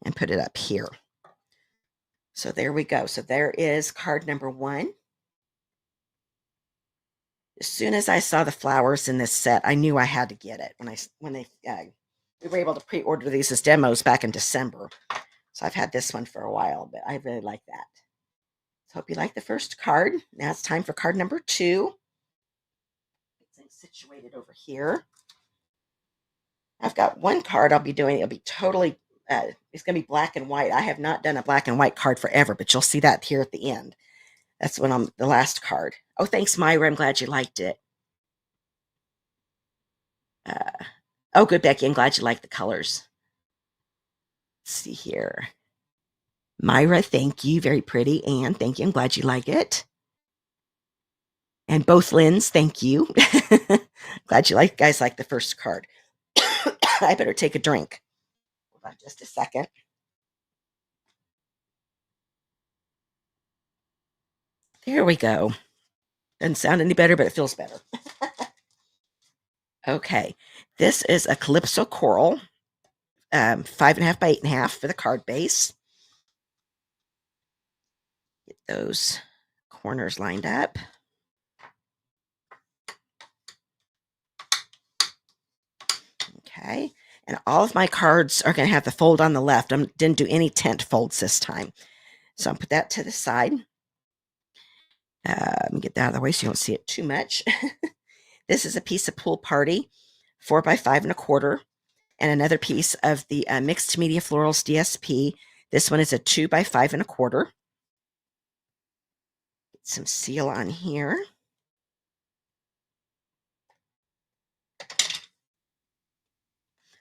and put it up here. So there we go. So there is card number 1. As soon as I saw the flowers in this set, I knew I had to get it. We were able to pre-order these as demos back in December. So I've had this one for a while, but I really like that. So hope you like the first card. Now it's time for card number 2. It's situated over here. I've got one card I'll be doing. It'll be totally, it's going to be black and white. I have not done a black and white card forever, but you'll see that here at the end. That's when I'm the last card. Oh, thanks, Myra. I'm glad you liked it. Oh, good, Becky. I'm glad you liked the colors. Let's see here. Myra, thank you. Very pretty. Anne, thank you. I'm glad you like it. And both Lynn's, thank you. Glad you guys like the first card. I better take a drink. Hold on just a second. There we go. Doesn't sound any better, but it feels better. Okay. This is a Calypso Coral, 5.5 by 8.5 for the card base. Get those corners lined up. Okay. And all of my cards are going to have the fold on the left. I didn't do any tent folds this time. So I'll put that to the side. Let me get that out of the way so you don't see it too much. This is a piece of Pool Party, 4 by 5.25, and another piece of the Mixed Media Florals DSP. This one is a 2 by 5.25. Get some seal on here.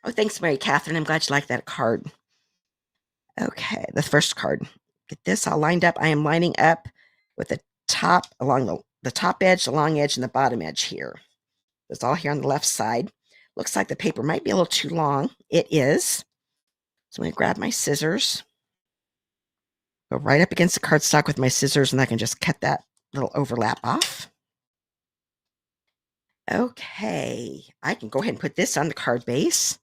Oh, thanks, Mary Catherine. I'm glad you like that card. Okay, the first card. Get this all lined up. I am lining up with the top along the top edge, the long edge, and the bottom edge here. It's all here on the left side. Looks like the paper might be a little too long. It is. So I'm going to grab my scissors, go right up against the cardstock with my scissors, and I can just cut that little overlap off. Okay, I can go ahead and put this on the card base.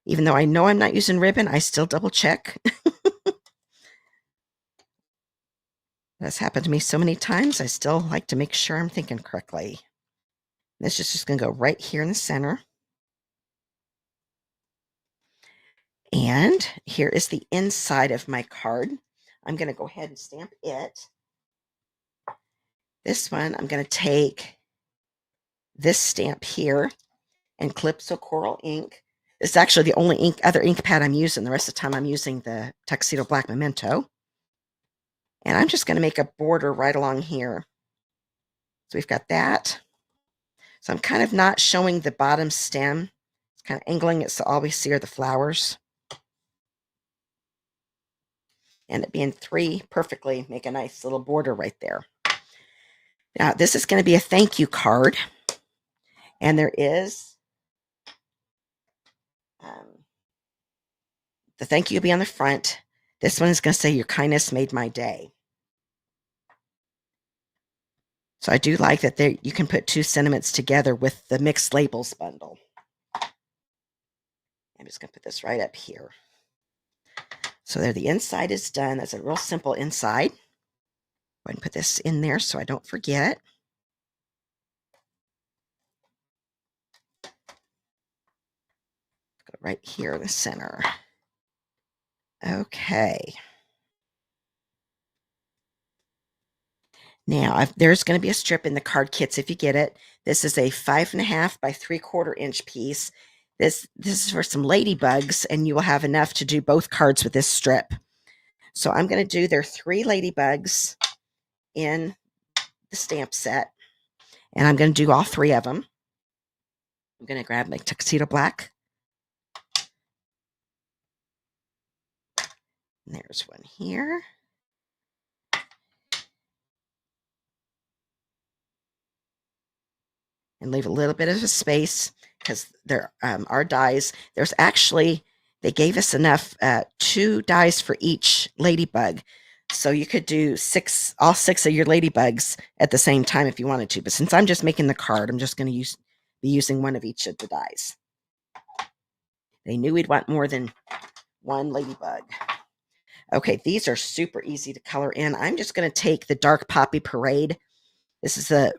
Even though I know I'm not using ribbon, I still double check. That's happened to me so many times. I still like to make sure I'm thinking correctly. This is just going to go right here in the center. And here is the inside of my card. I'm going to go ahead and stamp it. This one, I'm going to take this stamp here and Calypso Coral ink. It's actually the only other ink pad I'm using. The rest of the time I'm using the Tuxedo Black Memento. And I'm just going to make a border right along here. So we've got that. So I'm kind of not showing the bottom stem. It's kind of angling it so all we see are the flowers. And it being 3 perfectly, make a nice little border right there. Now, this is going to be a thank you card. And there is the thank you will be on the front. This one is going to say, your kindness made my day. So I do like that there you can put 2 sentiments together with the Mixed Labels bundle. I'm just going to put this right up here. So there, the inside is done. That's a real simple inside. Go ahead and put this in there so I don't forget. Go right here in the center. Okay. Now, there's going to be a strip in the card kits if you get it. This is a 5.5 by 3/4 inch piece. This is for some ladybugs, and you will have enough to do both cards with this strip. So I'm going to do their 3 ladybugs in the stamp set, and I'm going to do all 3 of them. I'm going to grab my tuxedo black. And there's one here. And leave a little bit of a space because there are dies. There's actually, they gave us enough, 2 dies for each ladybug. So you could do all 6 of your ladybugs at the same time if you wanted to. But since I'm just making the card, I'm just going to be using one of each of the dies. They knew we'd want more than 1 ladybug. Okay, these are super easy to color in. I'm just going to take the Dark Poppy Parade. This is the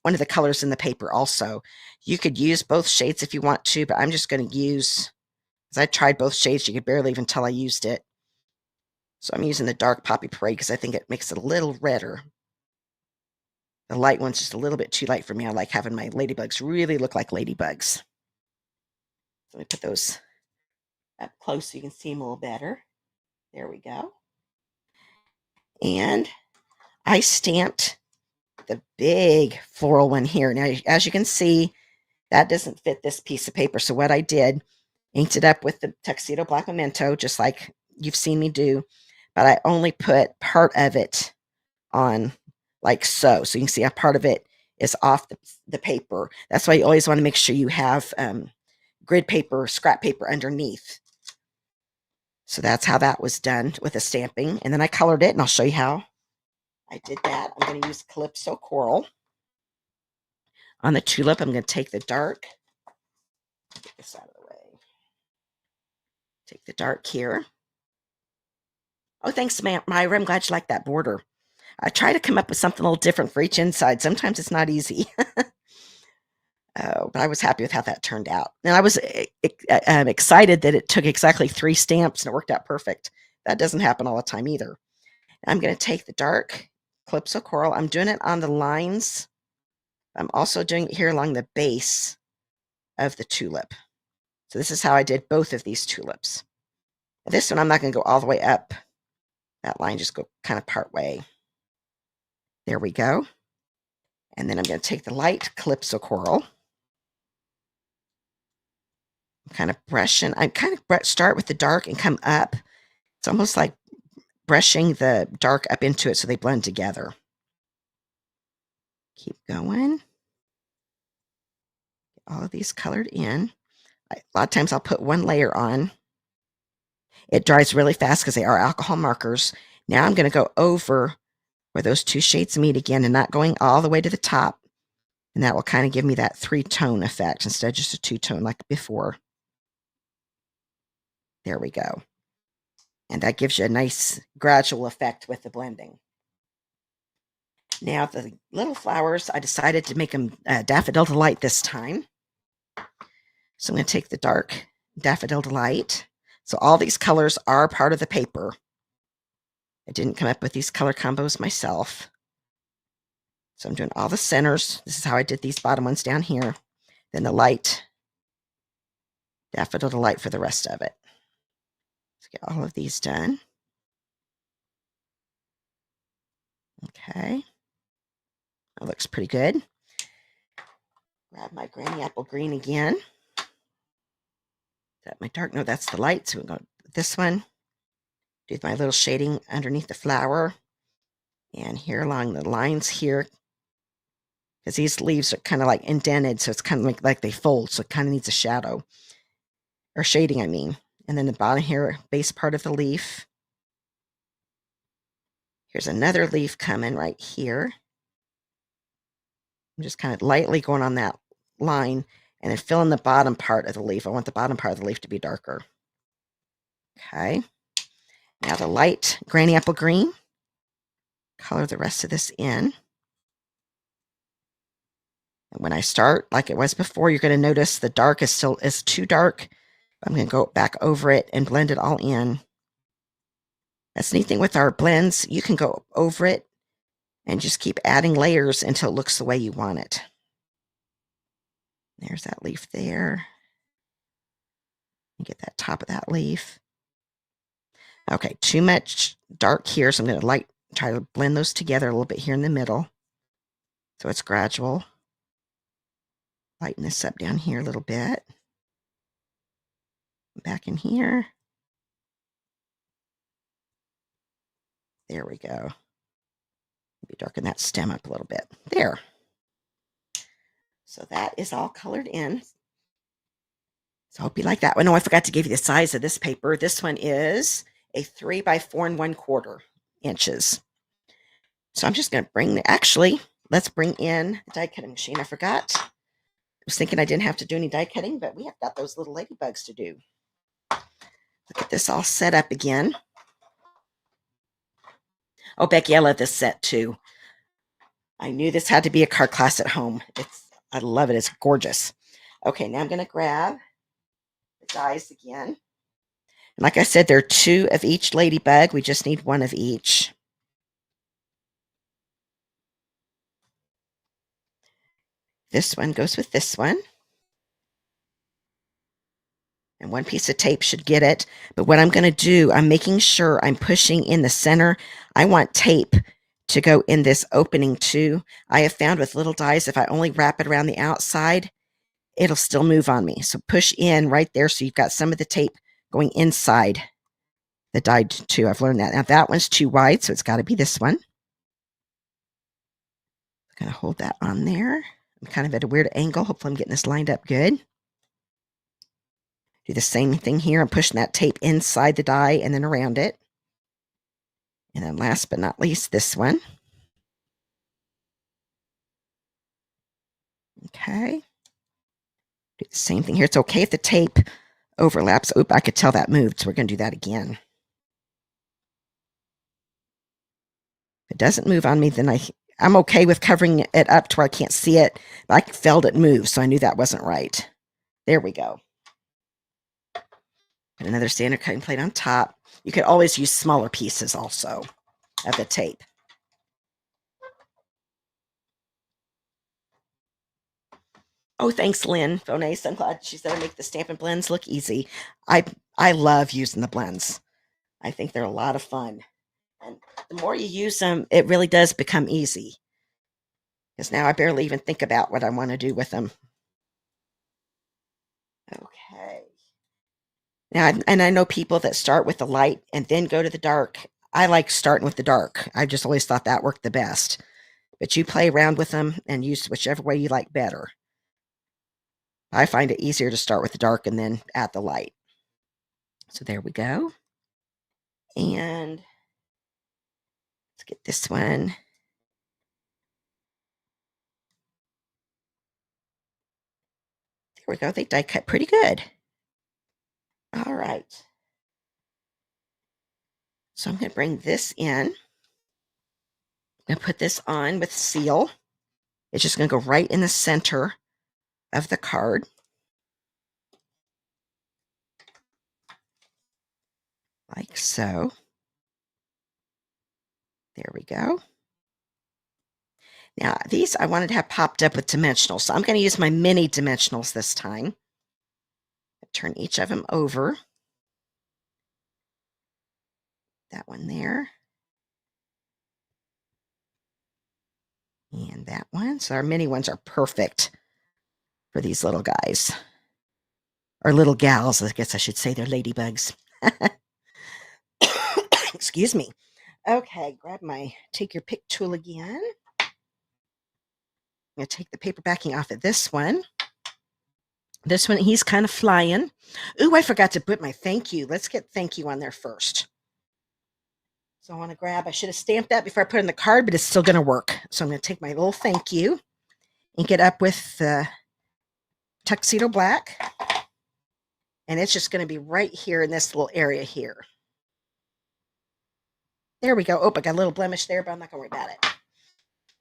one of the colors in the paper also. You could use both shades if you want to, but I'm just going to use, because I tried both shades, you could barely even tell I used it. So I'm using the Dark Poppy Parade because I think it makes it a little redder. The light one's just a little bit too light for me. I like having my ladybugs really look like ladybugs. Let me put those up close so you can see them a little better. There we go. And I stamped the big floral one here. Now, as you can see, that doesn't fit this piece of paper. So what I did, inked it up with the Tuxedo Black Memento, just like you've seen me do, but I only put part of it on like so. So you can see a part of it is off the paper. That's why you always want to make sure you have grid paper, scrap paper underneath. So that's how that was done with the stamping. And then I colored it, and I'll show you how I did that. I'm going to use Calypso Coral. On the tulip, I'm going to take the dark. Get this out of the way. Take the dark here. Oh, thanks, Myra. I'm glad you like that border. I try to come up with something a little different for each inside. Sometimes it's not easy. But I was happy with how that turned out. And I was excited that it took exactly 3 stamps and it worked out perfect. That doesn't happen all the time either. I'm going to take the dark Calypso Coral. I'm doing it on the lines. I'm also doing it here along the base of the tulip. So this is how I did both of these tulips. This one, I'm not going to go all the way up that line, just go kind of part way. There we go. And then I'm going to take the light Calypso Coral. I'm kind of brushing. I kind of start with the dark and come up. It's almost like brushing the dark up into it so they blend together. Keep going. Get all of these colored in. A lot of times I'll put 1 layer on. It dries really fast because they are alcohol markers. Now I'm going to go over where those 2 shades meet again and not going all the way to the top. And that will kind of give me that 3-tone effect instead of just a 2-tone like before. There we go. And that gives you a nice gradual effect with the blending. Now the little flowers, I decided to make them Daffodil Delight this time. So I'm going to take the dark Daffodil Delight. So all these colors are part of the paper. I didn't come up with these color combos myself. So I'm doing all the centers. This is how I did these bottom ones down here. Then the light Daffodil Delight for the rest of it. Let's get all of these done. Okay. That looks pretty good. Grab my Granny Apple Green again. Is that my dark? No, that's the light. So we'll go with this one. Do my little shading underneath the flower. And here along the lines here. Because these leaves are kind of like indented, so it's kind of like they fold, so it kind of needs a shadow. Or shading, I mean. And then the bottom here, base part of the leaf. Here's another leaf coming right here. I'm just kind of lightly going on that line and then fill in the bottom part of the leaf. I want the bottom part of the leaf to be darker. Okay. Now the light granny apple green. Color the rest of this in. And when I start, like it was before, you're going to notice the dark is too dark. I'm going to go back over it and blend it all in. That's the neat thing with our blends. You can go over it and just keep adding layers until it looks the way you want it. There's that leaf there. Get that top of that leaf. Okay, too much dark here, so I'm going to try to blend those together a little bit here in the middle. So it's gradual. Lighten this up down here a little bit. Back in here. There we go. Maybe darken that stem up a little bit. There. So that is all colored in. So I hope you like that one. Oh, I forgot to give you the size of this paper. This one is a 3 by 4 1/4 inches. So I'm just going to let's bring in the die cutting machine. I forgot. I was thinking I didn't have to do any die cutting, but we have got those little ladybugs to do. Look at this all set up again. Oh, Becky, I love this set too. I knew this had to be a card class at home. I love it. It's gorgeous. Okay, now I'm going to grab the dies again. And like I said, there are 2 of each ladybug. We just need 1 of each. This one goes with this one. And 1 piece of tape should get it. But what I'm going to do, I'm making sure I'm pushing in the center. I want tape to go in this opening too. I have found with little dies, if I only wrap it around the outside, it'll still move on me. So push in right there so you've got some of the tape going inside the die too. I've learned that. Now that one's too wide, so it's got to be this one. I'm going to hold that on there. I'm kind of at a weird angle. Hopefully I'm getting this lined up good. Do the same thing here. I'm pushing that tape inside the die and then around it. And then last but not least, this one. Okay. Do the same thing here. It's okay if the tape overlaps. Oop, I could tell that moved, so we're going to do that again. If it doesn't move on me, then I'm okay with covering it up to where I can't see it. But I felt it move, so I knew that wasn't right. There we go. Put another standard cutting plate on top. You could always use smaller pieces also of the tape. Oh, thanks, Lynn. Fonace. I'm glad she said I make the Stampin' Blends look easy. I love using the blends. I think they're a lot of fun. And the more you use them, it really does become easy. Because now I barely even think about what I want to do with them. Okay. Now, and I know people that start with the light and then go to the dark. I like starting with the dark. I just always thought that worked the best. But you play around with them and use whichever way you like better. I find it easier to start with the dark and then add the light. So there we go. And let's get this one. There we go. They die cut pretty good. All right. So I'm going to bring this in. I'm going to put this on with seal. It's just going to go right in the center of the card. Like so. There we go. Now, these I wanted to have popped up with dimensionals, so I'm going to use my mini dimensionals this time. Turn each of them over. That one there. And that one. So our mini ones are perfect for these little guys. Or little gals, I guess I should say. They're ladybugs. Excuse me. Okay, take your pick tool again. I'm going to take the paper backing off of this one. This one, he's kind of flying. Ooh, I forgot to put my thank you. Let's get thank you on there first. So I want to I should have stamped that before I put it in the card, but it's still going to work. So I'm going to take my little thank you, ink it up with the tuxedo black. And it's just going to be right here in this little area here. There we go. Oh, I got a little blemish there, but I'm not going to worry about it.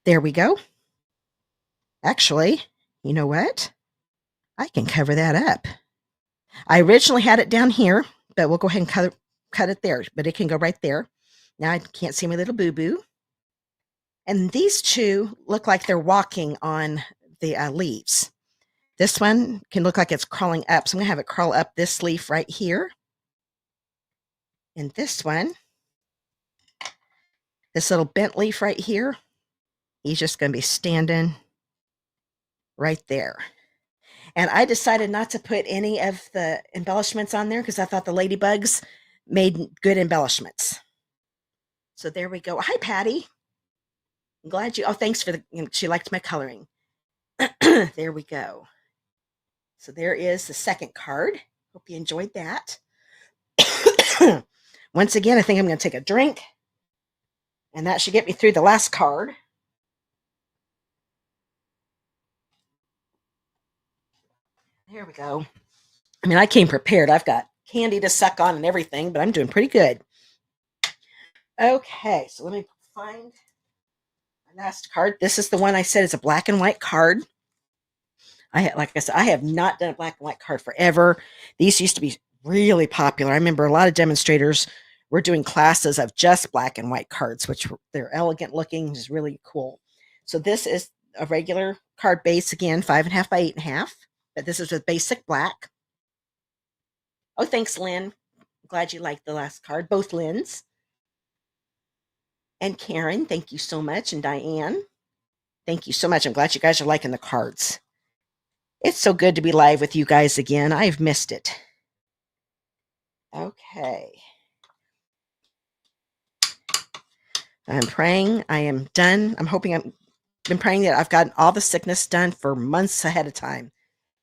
There we go. Actually, you know what? I can cover that up. I originally had it down here, but we'll go ahead and cut it there. But it can go right there. Now I can't see my little boo-boo. And these two look like they're walking on the leaves. This one can look like it's crawling up. So I'm going to have it crawl up this leaf right here. And this one, this little bent leaf right here, he's just going to be standing right there. And I decided not to put any of the embellishments on there because I thought the ladybugs made good embellishments. So there we go. Hi, Patty. I'm glad you, oh, thanks for she liked my coloring. There we go. So there is the second card. Hope you enjoyed that. Once again, I think I'm going to take a drink. And that should get me through the last card. There we go. I mean, I came prepared. I've got candy to suck on and everything, but I'm doing pretty good. Okay, so let me find my last card. This is the one I said is a black and white card. Like I said, I have not done a black and white card forever. These used to be really popular. I remember a lot of demonstrators were doing classes of just black and white cards, which they're elegant looking, is really cool. So this is a regular card base, again, 5.5 by 8.5, but this is with basic black. Oh, thanks, Lynn. Glad you liked the last card. Both Lynn's. And Karen, thank you so much. And Diane, thank you so much. I'm glad you guys are liking the cards. It's so good to be live with you guys again. I've missed it. Okay. I'm praying I am done. I'm hoping I've been praying that I've gotten all the sickness done for months ahead of time.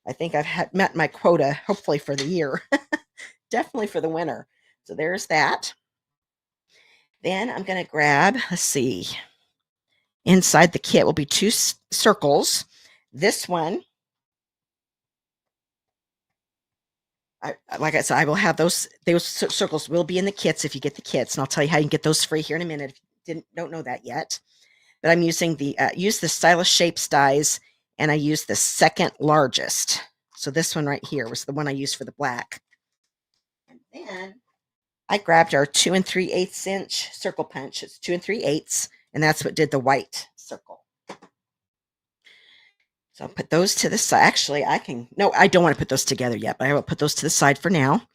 I think I've met my quota, hopefully for the year. Definitely for the winter. So there's that. Then I'm going to grab, let's see, inside the kit will be 2 circles. This one, like I said, I will have those circles will be in the kits if you get the kits, and I'll tell you how you can get those free here in a minute if you don't know that yet. But I'm using the Stylish Shapes dies, and I use the second largest. So this one right here was the one I used for the black. And then I grabbed our 2 3/8 inch circle punch. It's 2 3/8, and that's what did the white circle. So I'll put those to the side. Actually, I don't want to put those together yet, but I will put those to the side for now.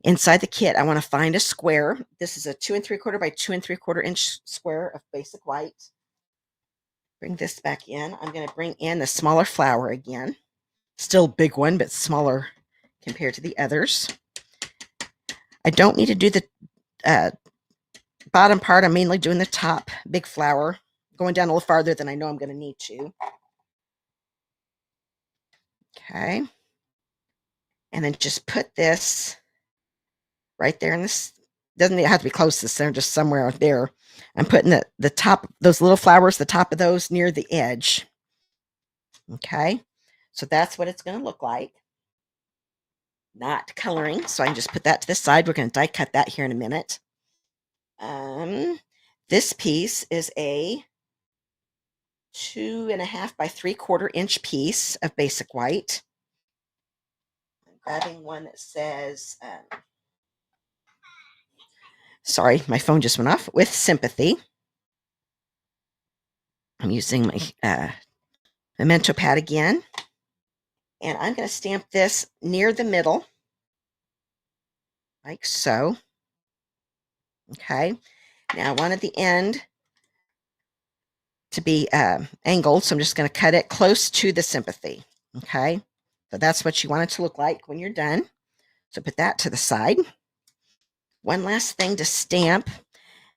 Inside the kit, I want to find a square. This is a 2 3/4 by 2 3/4 inch square of basic white. Bring this back in. I'm going to bring in the smaller flower again. Still big one, but smaller compared to the others. I don't need to do the bottom part. I'm mainly doing the top big flower, going down a little farther than I know I'm going to need to. Okay. And then just put this right there in this. Doesn't have to be close to the center, just somewhere out there. I'm putting the top, those little flowers, the top of those near the edge. Okay. So that's what it's going to look like. Not coloring, so I can just put that to the side. We're going to die cut that here in a minute. This piece is a 2.5 by 3/4 inch piece of basic white. I'm grabbing one that says, sorry, my phone just went off, with sympathy. I'm using my memento pad again. And I'm going to stamp this near the middle, like so. Okay. Now I wanted the end to be angled, so I'm just going to cut it close to the sympathy. Okay. So that's what you want it to look like when you're done. So put that to the side. One last thing to stamp.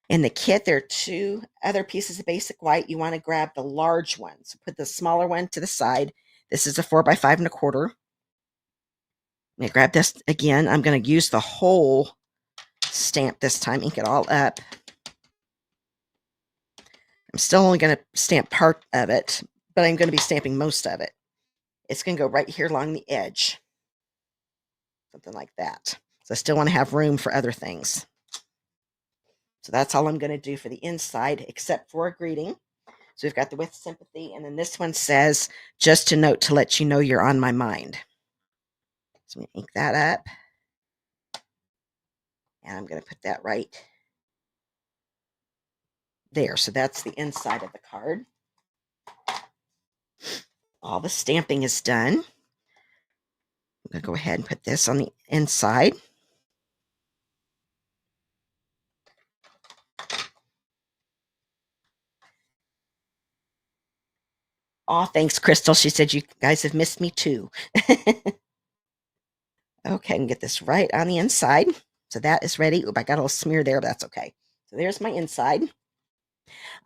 In the kit, there are 2 other pieces of basic white. You want to grab the large one. So put the smaller one to the side. This is a 4 by 5 1/4. I'm going to grab this again. I'm going to use the whole stamp this time, ink it all up. I'm still only going to stamp part of it, but I'm going to be stamping most of it. It's going to go right here along the edge. Something like that. So I still want to have room for other things. So that's all I'm going to do for the inside, except for a greeting. So we've got the with sympathy, and then this one says, just a note to let you know you're on my mind. So I'm going to ink that up. And I'm going to put that right there. So that's the inside of the card. All the stamping is done. I'm going to go ahead and put this on the inside. Oh, thanks, Crystal. She said you guys have missed me too. Okay, and get this right on the inside. So that is ready. Oop, I got a little smear there, but that's okay. So there's my inside.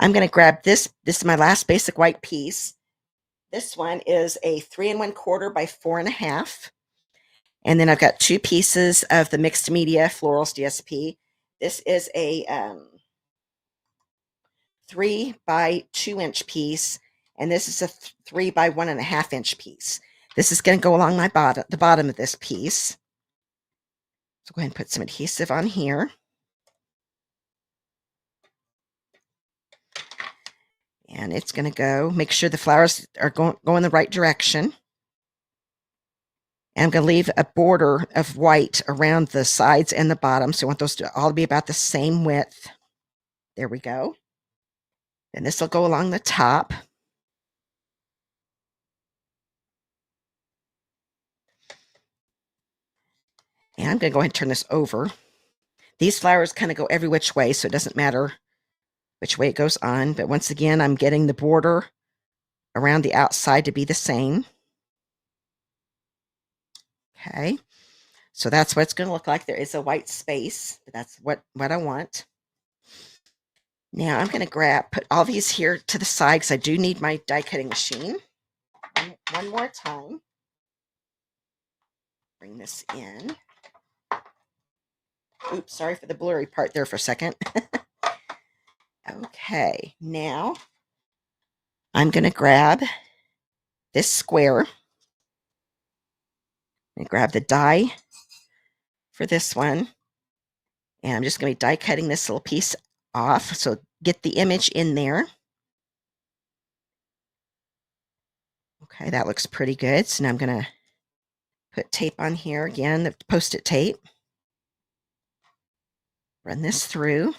I'm going to grab this. This is my last basic white piece. This one is a 3 1/4 by 4 1/2. And then I've got 2 pieces of the Mixed Media Florals DSP. This is a 3 by 2 inch piece, and this is a 3 by 1 1/2 inch piece. This is going to go along my the bottom of this piece. So go ahead and put some adhesive on here. And it's going to go, make sure the flowers are going in the right direction. And I'm going to leave a border of white around the sides and the bottom. So I want those to all be about the same width. There we go. Then this will go along the top. And I'm going to go ahead and turn this over. These flowers kind of go every which way, so it doesn't matter which way it goes on. But once again, I'm getting the border around the outside to be the same. Okay, so that's what it's going to look like. There is a white space, but that's what I want. Now I'm going to put all these here to the side because I do need my die cutting machine. One more time. Bring this in. Oops, sorry for the blurry part there for a second. Okay, now I'm going to grab this square and grab the die for this one. And I'm just going to be die cutting this little piece off. So get the image in there. Okay, that looks pretty good. So now I'm going to put tape on here again, the Post-it tape. Run this through.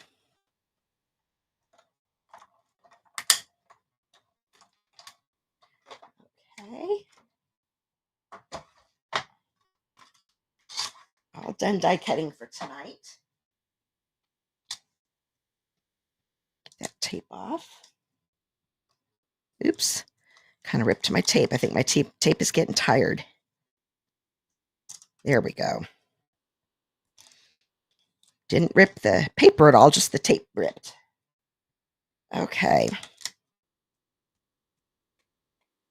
Okay. All done die cutting for tonight. Get that tape off. Oops. Kind of ripped my tape. I think my tape is getting tired. There we go. Didn't rip the paper at all, just the tape ripped. Okay.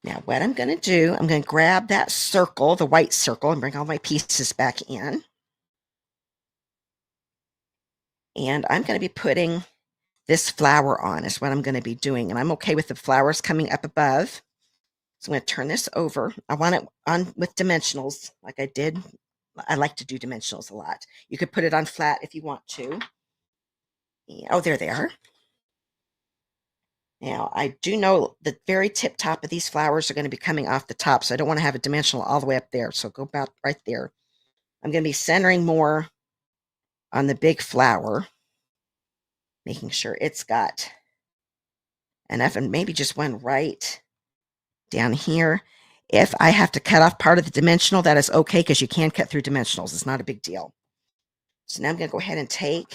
Now what I'm going to do, I'm going to grab that circle, the white circle, and bring all my pieces back in. And I'm going to be putting this flower on is what I'm going to be doing. And I'm okay with the flowers coming up above. So I'm going to turn this over. I want it on with dimensionals like I did. I like to do dimensionals a lot. You could put it on flat if you want to. Yeah, oh, there they are. Now, I do know the very tip top of these flowers are going to be coming off the top, so I don't want to have a dimensional all the way up there. So go about right there. I'm going to be centering more on the big flower, making sure it's got enough, and maybe just one right down here. If I have to cut off part of the dimensional, that is okay because you can cut through dimensionals. It's not a big deal. So now I'm going to go ahead and take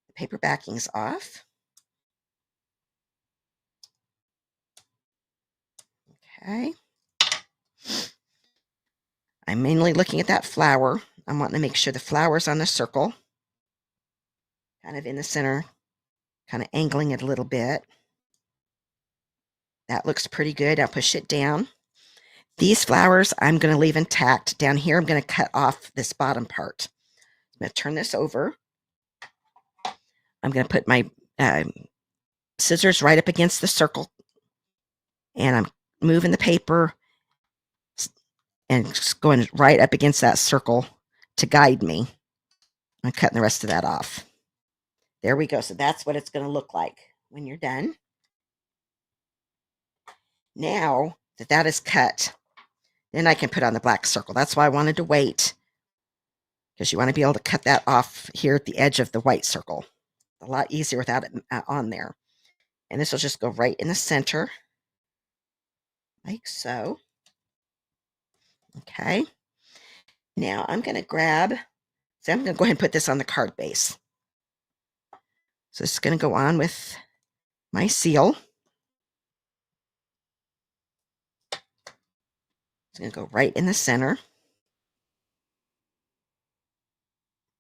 the paper backings off. Okay. I'm mainly looking at that flower. I'm wanting to make sure the flower's on the circle, kind of in the center, kind of angling it a little bit. That looks pretty good. I'll push it down. These flowers I'm going to leave intact. Down here, I'm going to cut off this bottom part. I'm going to turn this over. I'm going to put my scissors right up against the circle, and I'm moving the paper and going right up against that circle to guide me. I'm cutting the rest of that off. There we go. So that's what it's going to look like when you're done. Now that that is cut, then I can put on the black circle. That's why I wanted to wait, because you want to be able to cut that off here at the edge of the white circle. A lot easier without it on there. And this will just go right in the center, like so. Okay. Now I'm going to I'm going to go ahead and put this on the card base. So this is going to go on with my seal. It's going to go right in the center,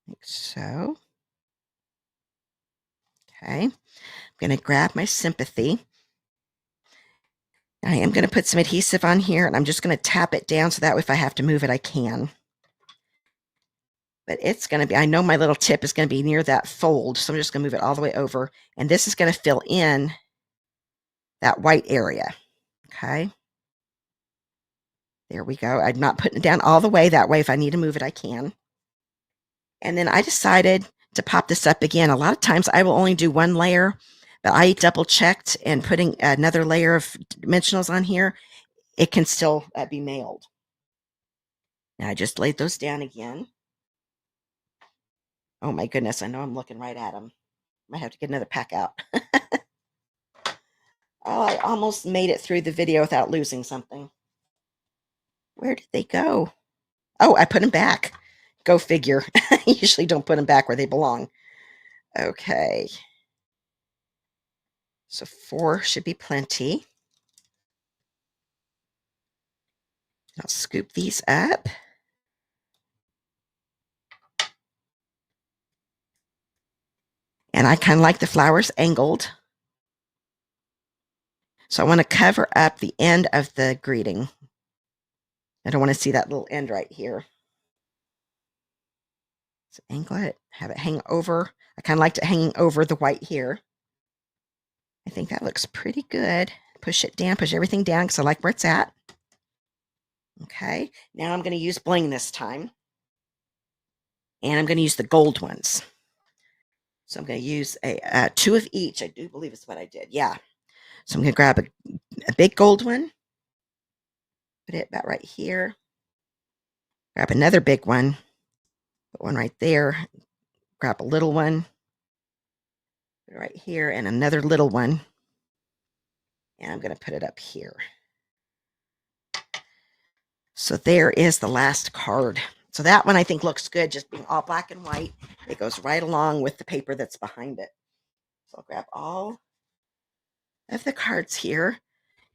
like so. Okay. I'm going to grab my sympathy. I am going to put some adhesive on here, and I'm just going to tap it down so that way if I have to move it, I can. But it's going to be, I know my little tip is going to be near that fold, so I'm just going to move it all the way over. And this is going to fill in that white area. Okay. There we go. I'm not putting it down all the way. That way, if I need to move it, I can. And then I decided to pop this up again. A lot of times I will only do one layer, but I double checked, and putting another layer of dimensionals on here, it can still be mailed. Now I just laid those down again. Oh my goodness, I know I'm looking right at them. Might have to get another pack out. Oh, I almost made it through the video without losing something. Where did they go? Oh, I put them back. Go figure. I usually don't put them back where they belong. Okay. So 4 should be plenty. I'll scoop these up. And I kind of like the flowers angled. So I want to cover up the end of the greeting. I don't want to see that little end right here. So angle it, have it hang over. I kind of liked it hanging over the white here. I think that looks pretty good. Push it down, push everything down because I like where it's at. Okay, now I'm going to use bling this time. And I'm going to use the gold ones. So I'm going to use 2 of each. I do believe it's what I did. Yeah. So I'm going to grab a big gold one. Put it about right here. Grab another big one. Put one right there. Grab a little one. Put it right here. And another little one. And I'm going to put it up here. So there is the last card. So that one I think looks good, just being all black and white. It goes right along with the paper that's behind it. So I'll grab all of the cards here.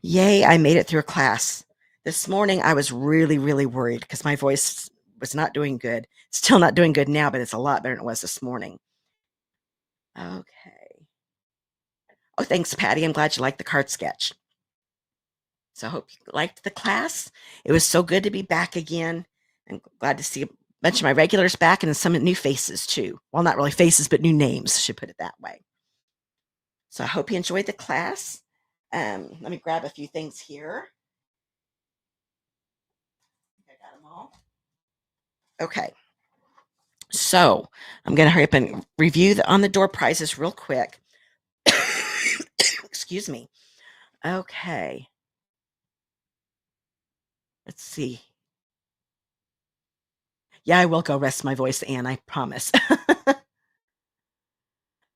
Yay, I made it through a class. This morning I was really, really worried because my voice was not doing good. Still not doing good now, but it's a lot better than it was this morning. Okay. Oh, thanks, Patty. I'm glad you liked the card sketch. So I hope you liked the class. It was so good to be back again. I'm glad to see a bunch of my regulars back and some new faces too. Well, not really faces, but new names, I should put it that way. So I hope you enjoyed the class. Let me grab a few things here. I got them all. Okay. So I'm going to hurry up and review on the door prizes real quick. Excuse me. Okay. Let's see. Yeah, I will go rest my voice, Anne, I promise.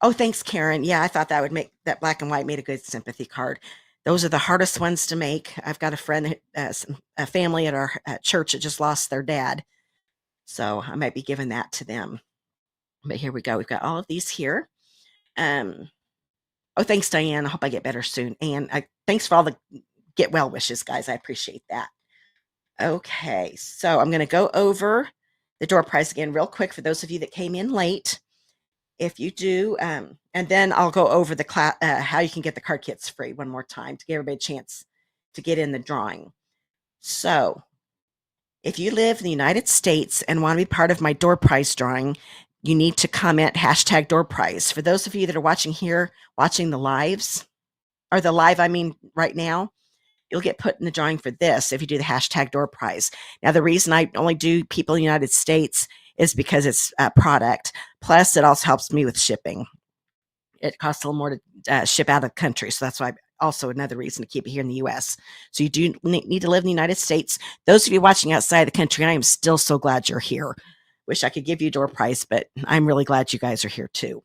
Oh, thanks, Karen. Yeah, I thought that would make that black and white made a good sympathy card. Those are the hardest ones to make. I've got a friend, a family at our church that just lost their dad. So I might be giving that to them. But here we go. We've got all of these here. Oh, thanks, Diane. I hope I get better soon. And thanks for all the get well wishes, guys. I appreciate that. Okay, so I'm going to go over the door prize again real quick for those of you that came in late. If you do, and then I'll go over the how you can get the card kits free one more time to give everybody a chance to get in the drawing. So if you live in the United States and want to be part of my door prize drawing, you need to comment hashtag door prize. For those of you that are watching here, watching the lives, or the live, I mean, right now, you'll get put in the drawing for this if you do the hashtag door prize. Now, the reason I only do people in the United States is because it's a product. Plus, it also helps me with shipping. it costs a little more to ship out of the country. So that's why also another reason to keep it here in the U.S. So you do need to live in the United States. Those of you watching outside the country, I am still so glad you're here. Wish I could give you a door prize, but I'm really glad you guys are here too.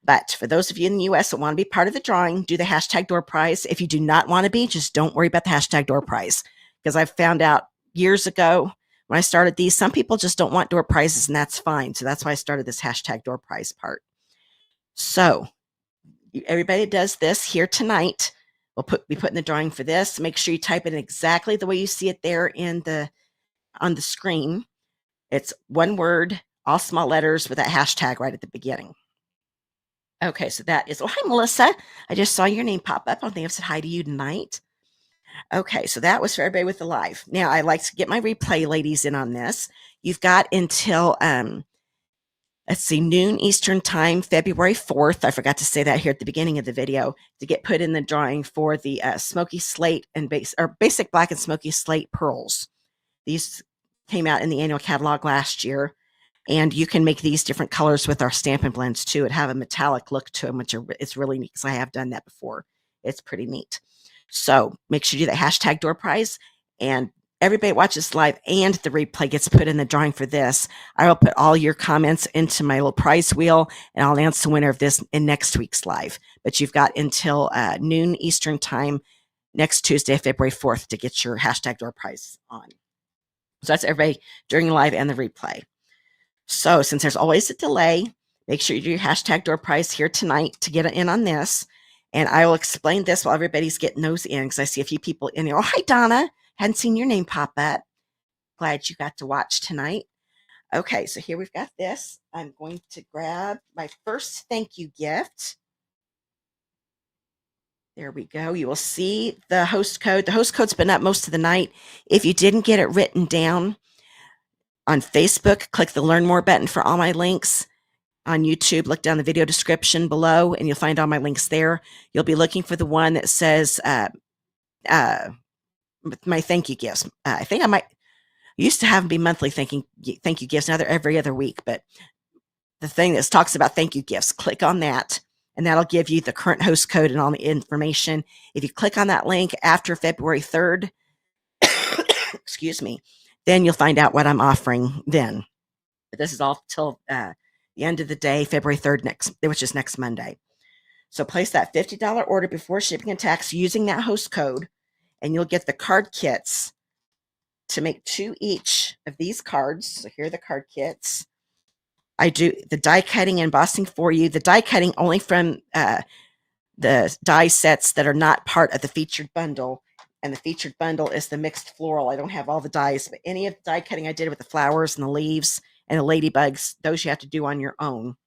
But for those of you in the US that want to be part of the drawing, do the hashtag door prize. If you do not want to be, just don't worry about the hashtag door prize. Because I found out years ago when I started these, some people just don't want door prizes, and that's fine. So that's why I started this hashtag door prize part. So everybody does this here tonight. We'll be putting the drawing for this. Make sure you type it in exactly the way you see it there on the screen. It's one word, all small letters with that hashtag right at the beginning. Okay, so that is, oh, hi, Melissa. I just saw your name pop up. I don't think I've said hi to you tonight. Okay, so that was for everybody with the live. Now, I like to get my replay ladies in on this. You've got until, let's see, noon Eastern time, February 4th. I forgot to say that here at the beginning of the video, to get put in the drawing for the Smoky Slate and Basic Black and Smoky Slate Pearls. These came out in the annual catalog last year. And you can make these different colors with our Stampin' Blends too. It have a metallic look to them, which it's really neat because I have done that before. It's pretty neat. So make sure you do that hashtag door prize, and everybody watches live and the replay gets put in the drawing for this. I will put all your comments into my little prize wheel, and I'll announce the winner of this in next week's live. But you've got until noon Eastern time next Tuesday, February 4th, to get your hashtag door prize on. So that's everybody during the live and the replay. So since there's always a delay, make sure you do your hashtag door prize here tonight to get in on this. And I will explain this while everybody's getting those in, because I see a few people in here. Oh, hi, Donna. Hadn't seen your name pop up. Glad you got to watch tonight. Okay, so here we've got this. I'm going to grab my first thank you gift. There we go. You will see the host code. The host code's been up most of the night. If you didn't get it written down, on Facebook, click the Learn More button for all my links. On YouTube, look down the video description below, and you'll find all my links there. You'll be looking for the one that says my thank you gifts. I think I used to have them be monthly thank you gifts. Now they're every other week. But the thing that talks about thank you gifts, click on that, and that'll give you the current host code and all the information. If you click on that link after February 3rd, excuse me, then you'll find out what I'm offering then. But this is all till the end of the day, February 3rd, which is next Monday. So place that $50 order before shipping and tax using that host code, and you'll get the card kits to make 2 each of these cards. So here are the card kits. I do the die cutting and embossing for you. The die cutting only from the die sets that are not part of the featured bundle. And the featured bundle is the mixed floral. I don't have all the dies, but any of the die cutting I did with the flowers and the leaves and the ladybugs, those you have to do on your own.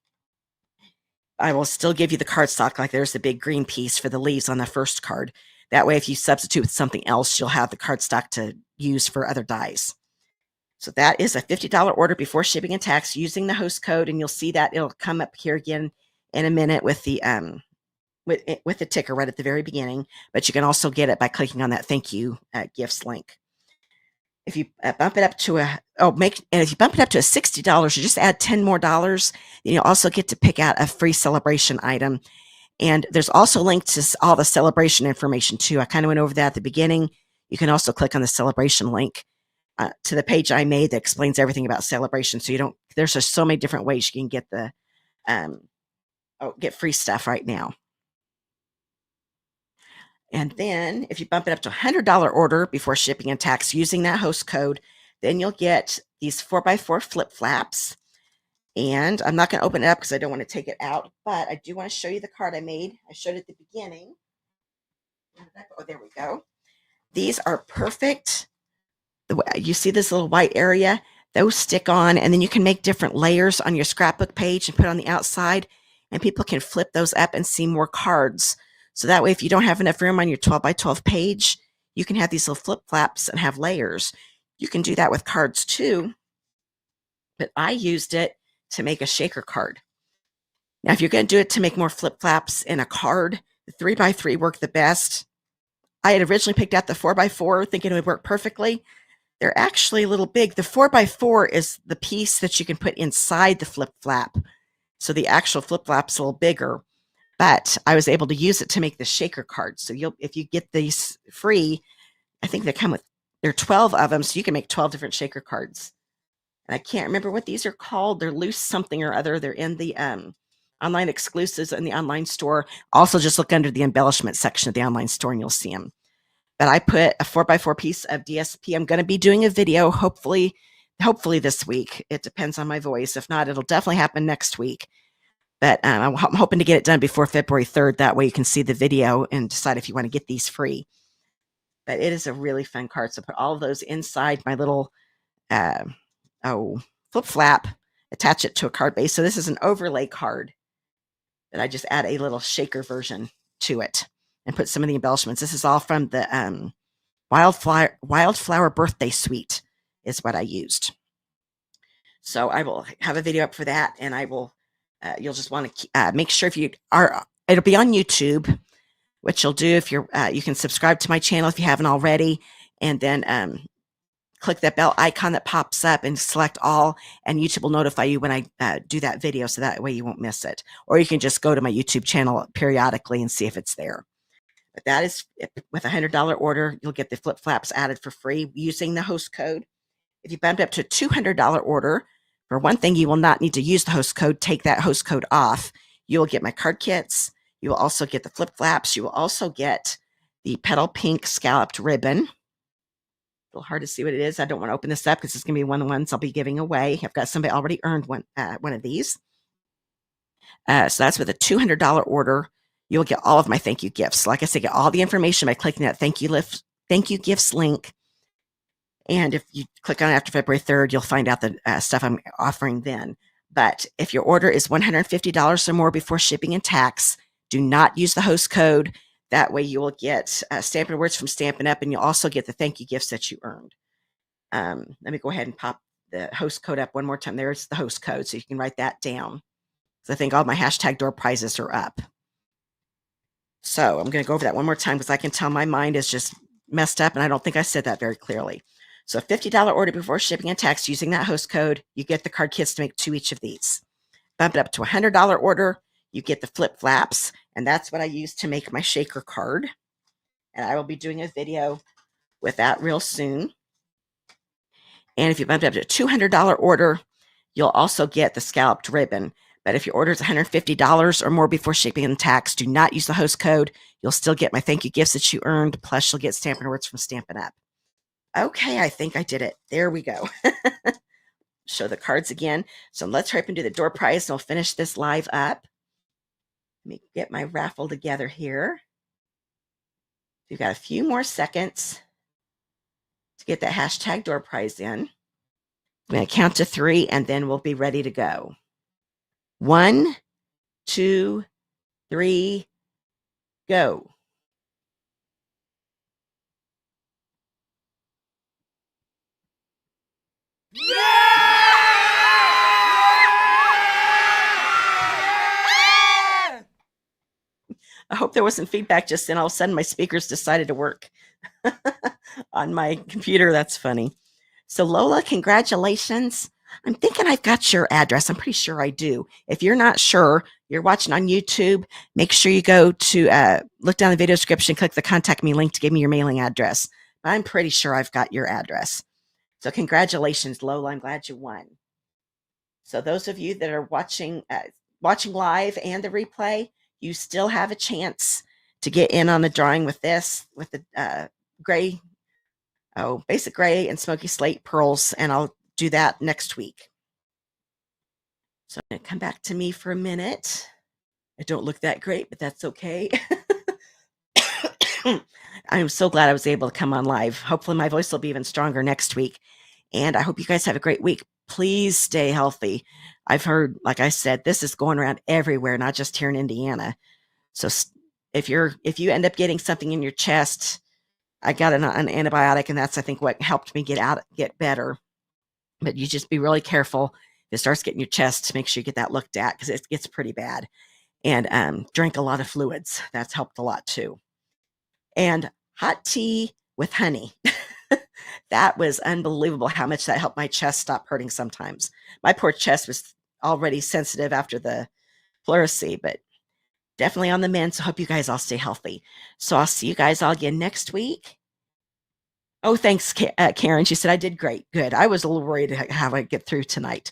I will still give you the cardstock, like there's the big green piece for the leaves on the first card. That way, if you substitute with something else, you'll have the cardstock to use for other dies. So that is a $50 order before shipping and tax using the host code, and you'll see that it'll come up here again in a minute with the with the ticker right at the very beginning, but you can also get it by clicking on that thank you gifts link. If you bump it up to if you bump it up to $60, you just add $10 more, then you'll also get to pick out a free celebration item. And there's also links to all the celebration information too. I kind of went over that at the beginning. You can also click on the celebration link to the page I made that explains everything about celebration. So there's just so many different ways you can get get free stuff right now. And then if you bump it up to a $100 order before shipping and tax using that host code, then you'll get these 4x4 flip flaps. And I'm not going to open it up because I don't want to take it out, but I do want to show you the card I made. I showed it at the beginning. Oh, there we go. These are perfect. You see this little white area? Those stick on, and then you can make different layers on your scrapbook page and put on the outside, and people can flip those up and see more cards. So that way, if you don't have enough room on your 12 by 12 page, you can have these little flip flaps and have layers. You can do that with cards too, but I used it to make a shaker card. Now, if you're going to do it to make more flip flaps in a card, the 3x3 work the best. I had originally picked out the 4x4 thinking it would work perfectly. They're actually a little big. The 4x4 is the piece that you can put inside the flip flap. So the actual flip flap's a little bigger. but I was able to use it to make the shaker cards. So if you get these free, I think there are 12 of them, so you can make 12 different shaker cards. And I can't remember what these are called. They're loose something or other. They're in the online exclusives in the online store. Also, just look under the embellishment section of the online store and you'll see them. But I put a 4x4 piece of DSP. I'm going to be doing a video, hopefully this week. It depends on my voice. If not, it'll definitely happen next week. But I'm hoping to get it done before February 3rd. That way you can see the video and decide if you want to get these free. But it is a really fun card. So put all of those inside my little flip flap, attach it to a card base. So this is an overlay card that I just add a little shaker version to it and put some of the embellishments. This is all from the Wildflower Birthday Suite is what I used. So I will have a video up for that, and I will, you'll just want to make sure it'll be on YouTube, which you'll do if you can subscribe to my channel if you haven't already, and then click that bell icon that pops up and select all, and YouTube will notify you when I do that video, so that way you won't miss it. Or you can just go to my YouTube channel periodically and see if it's there. But that is, with a $100 order, you'll get the flip flaps added for free using the host code. If you bump up to a $200 order, for one thing, you will not need to use the host code. Take that host code off. You will get my card kits. You will also get the flip flaps. You will also get the petal pink scalloped ribbon. A little hard to see what it is. I don't want to open this up because it's going to be one of the ones I'll be giving away. I've got somebody already earned one of these. So that's with a $200 order. You'll get all of my thank you gifts. Like I said, get all the information by clicking that thank you gifts link. And if you click on it after February 3rd, you'll find out the stuff I'm offering then. But if your order is $150 or more before shipping and tax, do not use the host code. That way you will get Stampin' Words from Stampin' Up, and you'll also get the thank you gifts that you earned. Let me go ahead and pop the host code up one more time. There's the host code, so you can write that down. So I think all my hashtag door prizes are up. So I'm going to go over that one more time because I can tell my mind is just messed up, and I don't think I said that very clearly. So a $50 order before shipping and tax using that host code, you get the card kits to make 2 each of these. Bump it up to a $100 order, you get the flip flaps, and that's what I use to make my shaker card. And I will be doing a video with that real soon. And if you bump it up to a $200 order, you'll also get the scalloped ribbon. But if your order is $150 or more before shipping and tax, do not use the host code. You'll still get my thank you gifts that you earned, plus you'll get Stampin' Words from Stampin' Up. Okay, I think I did it. There we go. Show the cards again. So let's hurry up and do the door prize, and we'll finish this live up. Let me get my raffle together here. We've got a few more seconds to get that hashtag door prize in. I'm going to count to 3, and then we'll be ready to go. 1, 2, 3, go. I hope there wasn't feedback just then. All of a sudden, my speakers decided to work on my computer. That's funny. So Lola, congratulations. I'm thinking I've got your address. I'm pretty sure I do. If you're not sure, you're watching on YouTube, make sure you go to look down the video description, click the contact me link to give me your mailing address. I'm pretty sure I've got your address. So congratulations, Lola. I'm glad you won. So those of you that are watching live and the replay, you still have a chance to get in on the drawing with this, with the basic gray and smoky slate pearls, and I'll do that next week. So I'm going to come back to me for a minute. I don't look that great, but that's okay. I'm so glad I was able to come on live. Hopefully my voice will be even stronger next week. And I hope you guys have a great week. Please stay healthy. I've heard, like I said, this is going around everywhere, not just here in Indiana. So if you end up getting something in your chest, I got an antibiotic, and that's, I think, what helped me get better. But you just be really careful. If it starts getting your chest, make sure you get that looked at because it gets pretty bad. And drink a lot of fluids. That's helped a lot too. And hot tea with honey. That was unbelievable how much that helped my chest stop hurting sometimes. My poor chest was already sensitive after the pleurisy, but definitely on the mend. So hope you guys all stay healthy. So I'll see you guys all again next week. Oh, thanks, Karen. She said I did great. Good. I was a little worried how I get through tonight.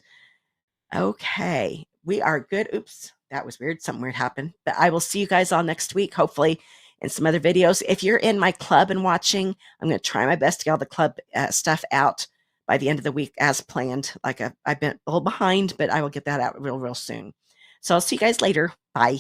Okay, we are good. Oops, that was weird. Something weird happened. But I will see you guys all next week, hopefully, in some other videos. If you're in my club and watching, I'm going to try my best to get all the club stuff out by the end of the week as planned. Like I've been a little behind, but I will get that out real soon. So I'll see you guys later. Bye.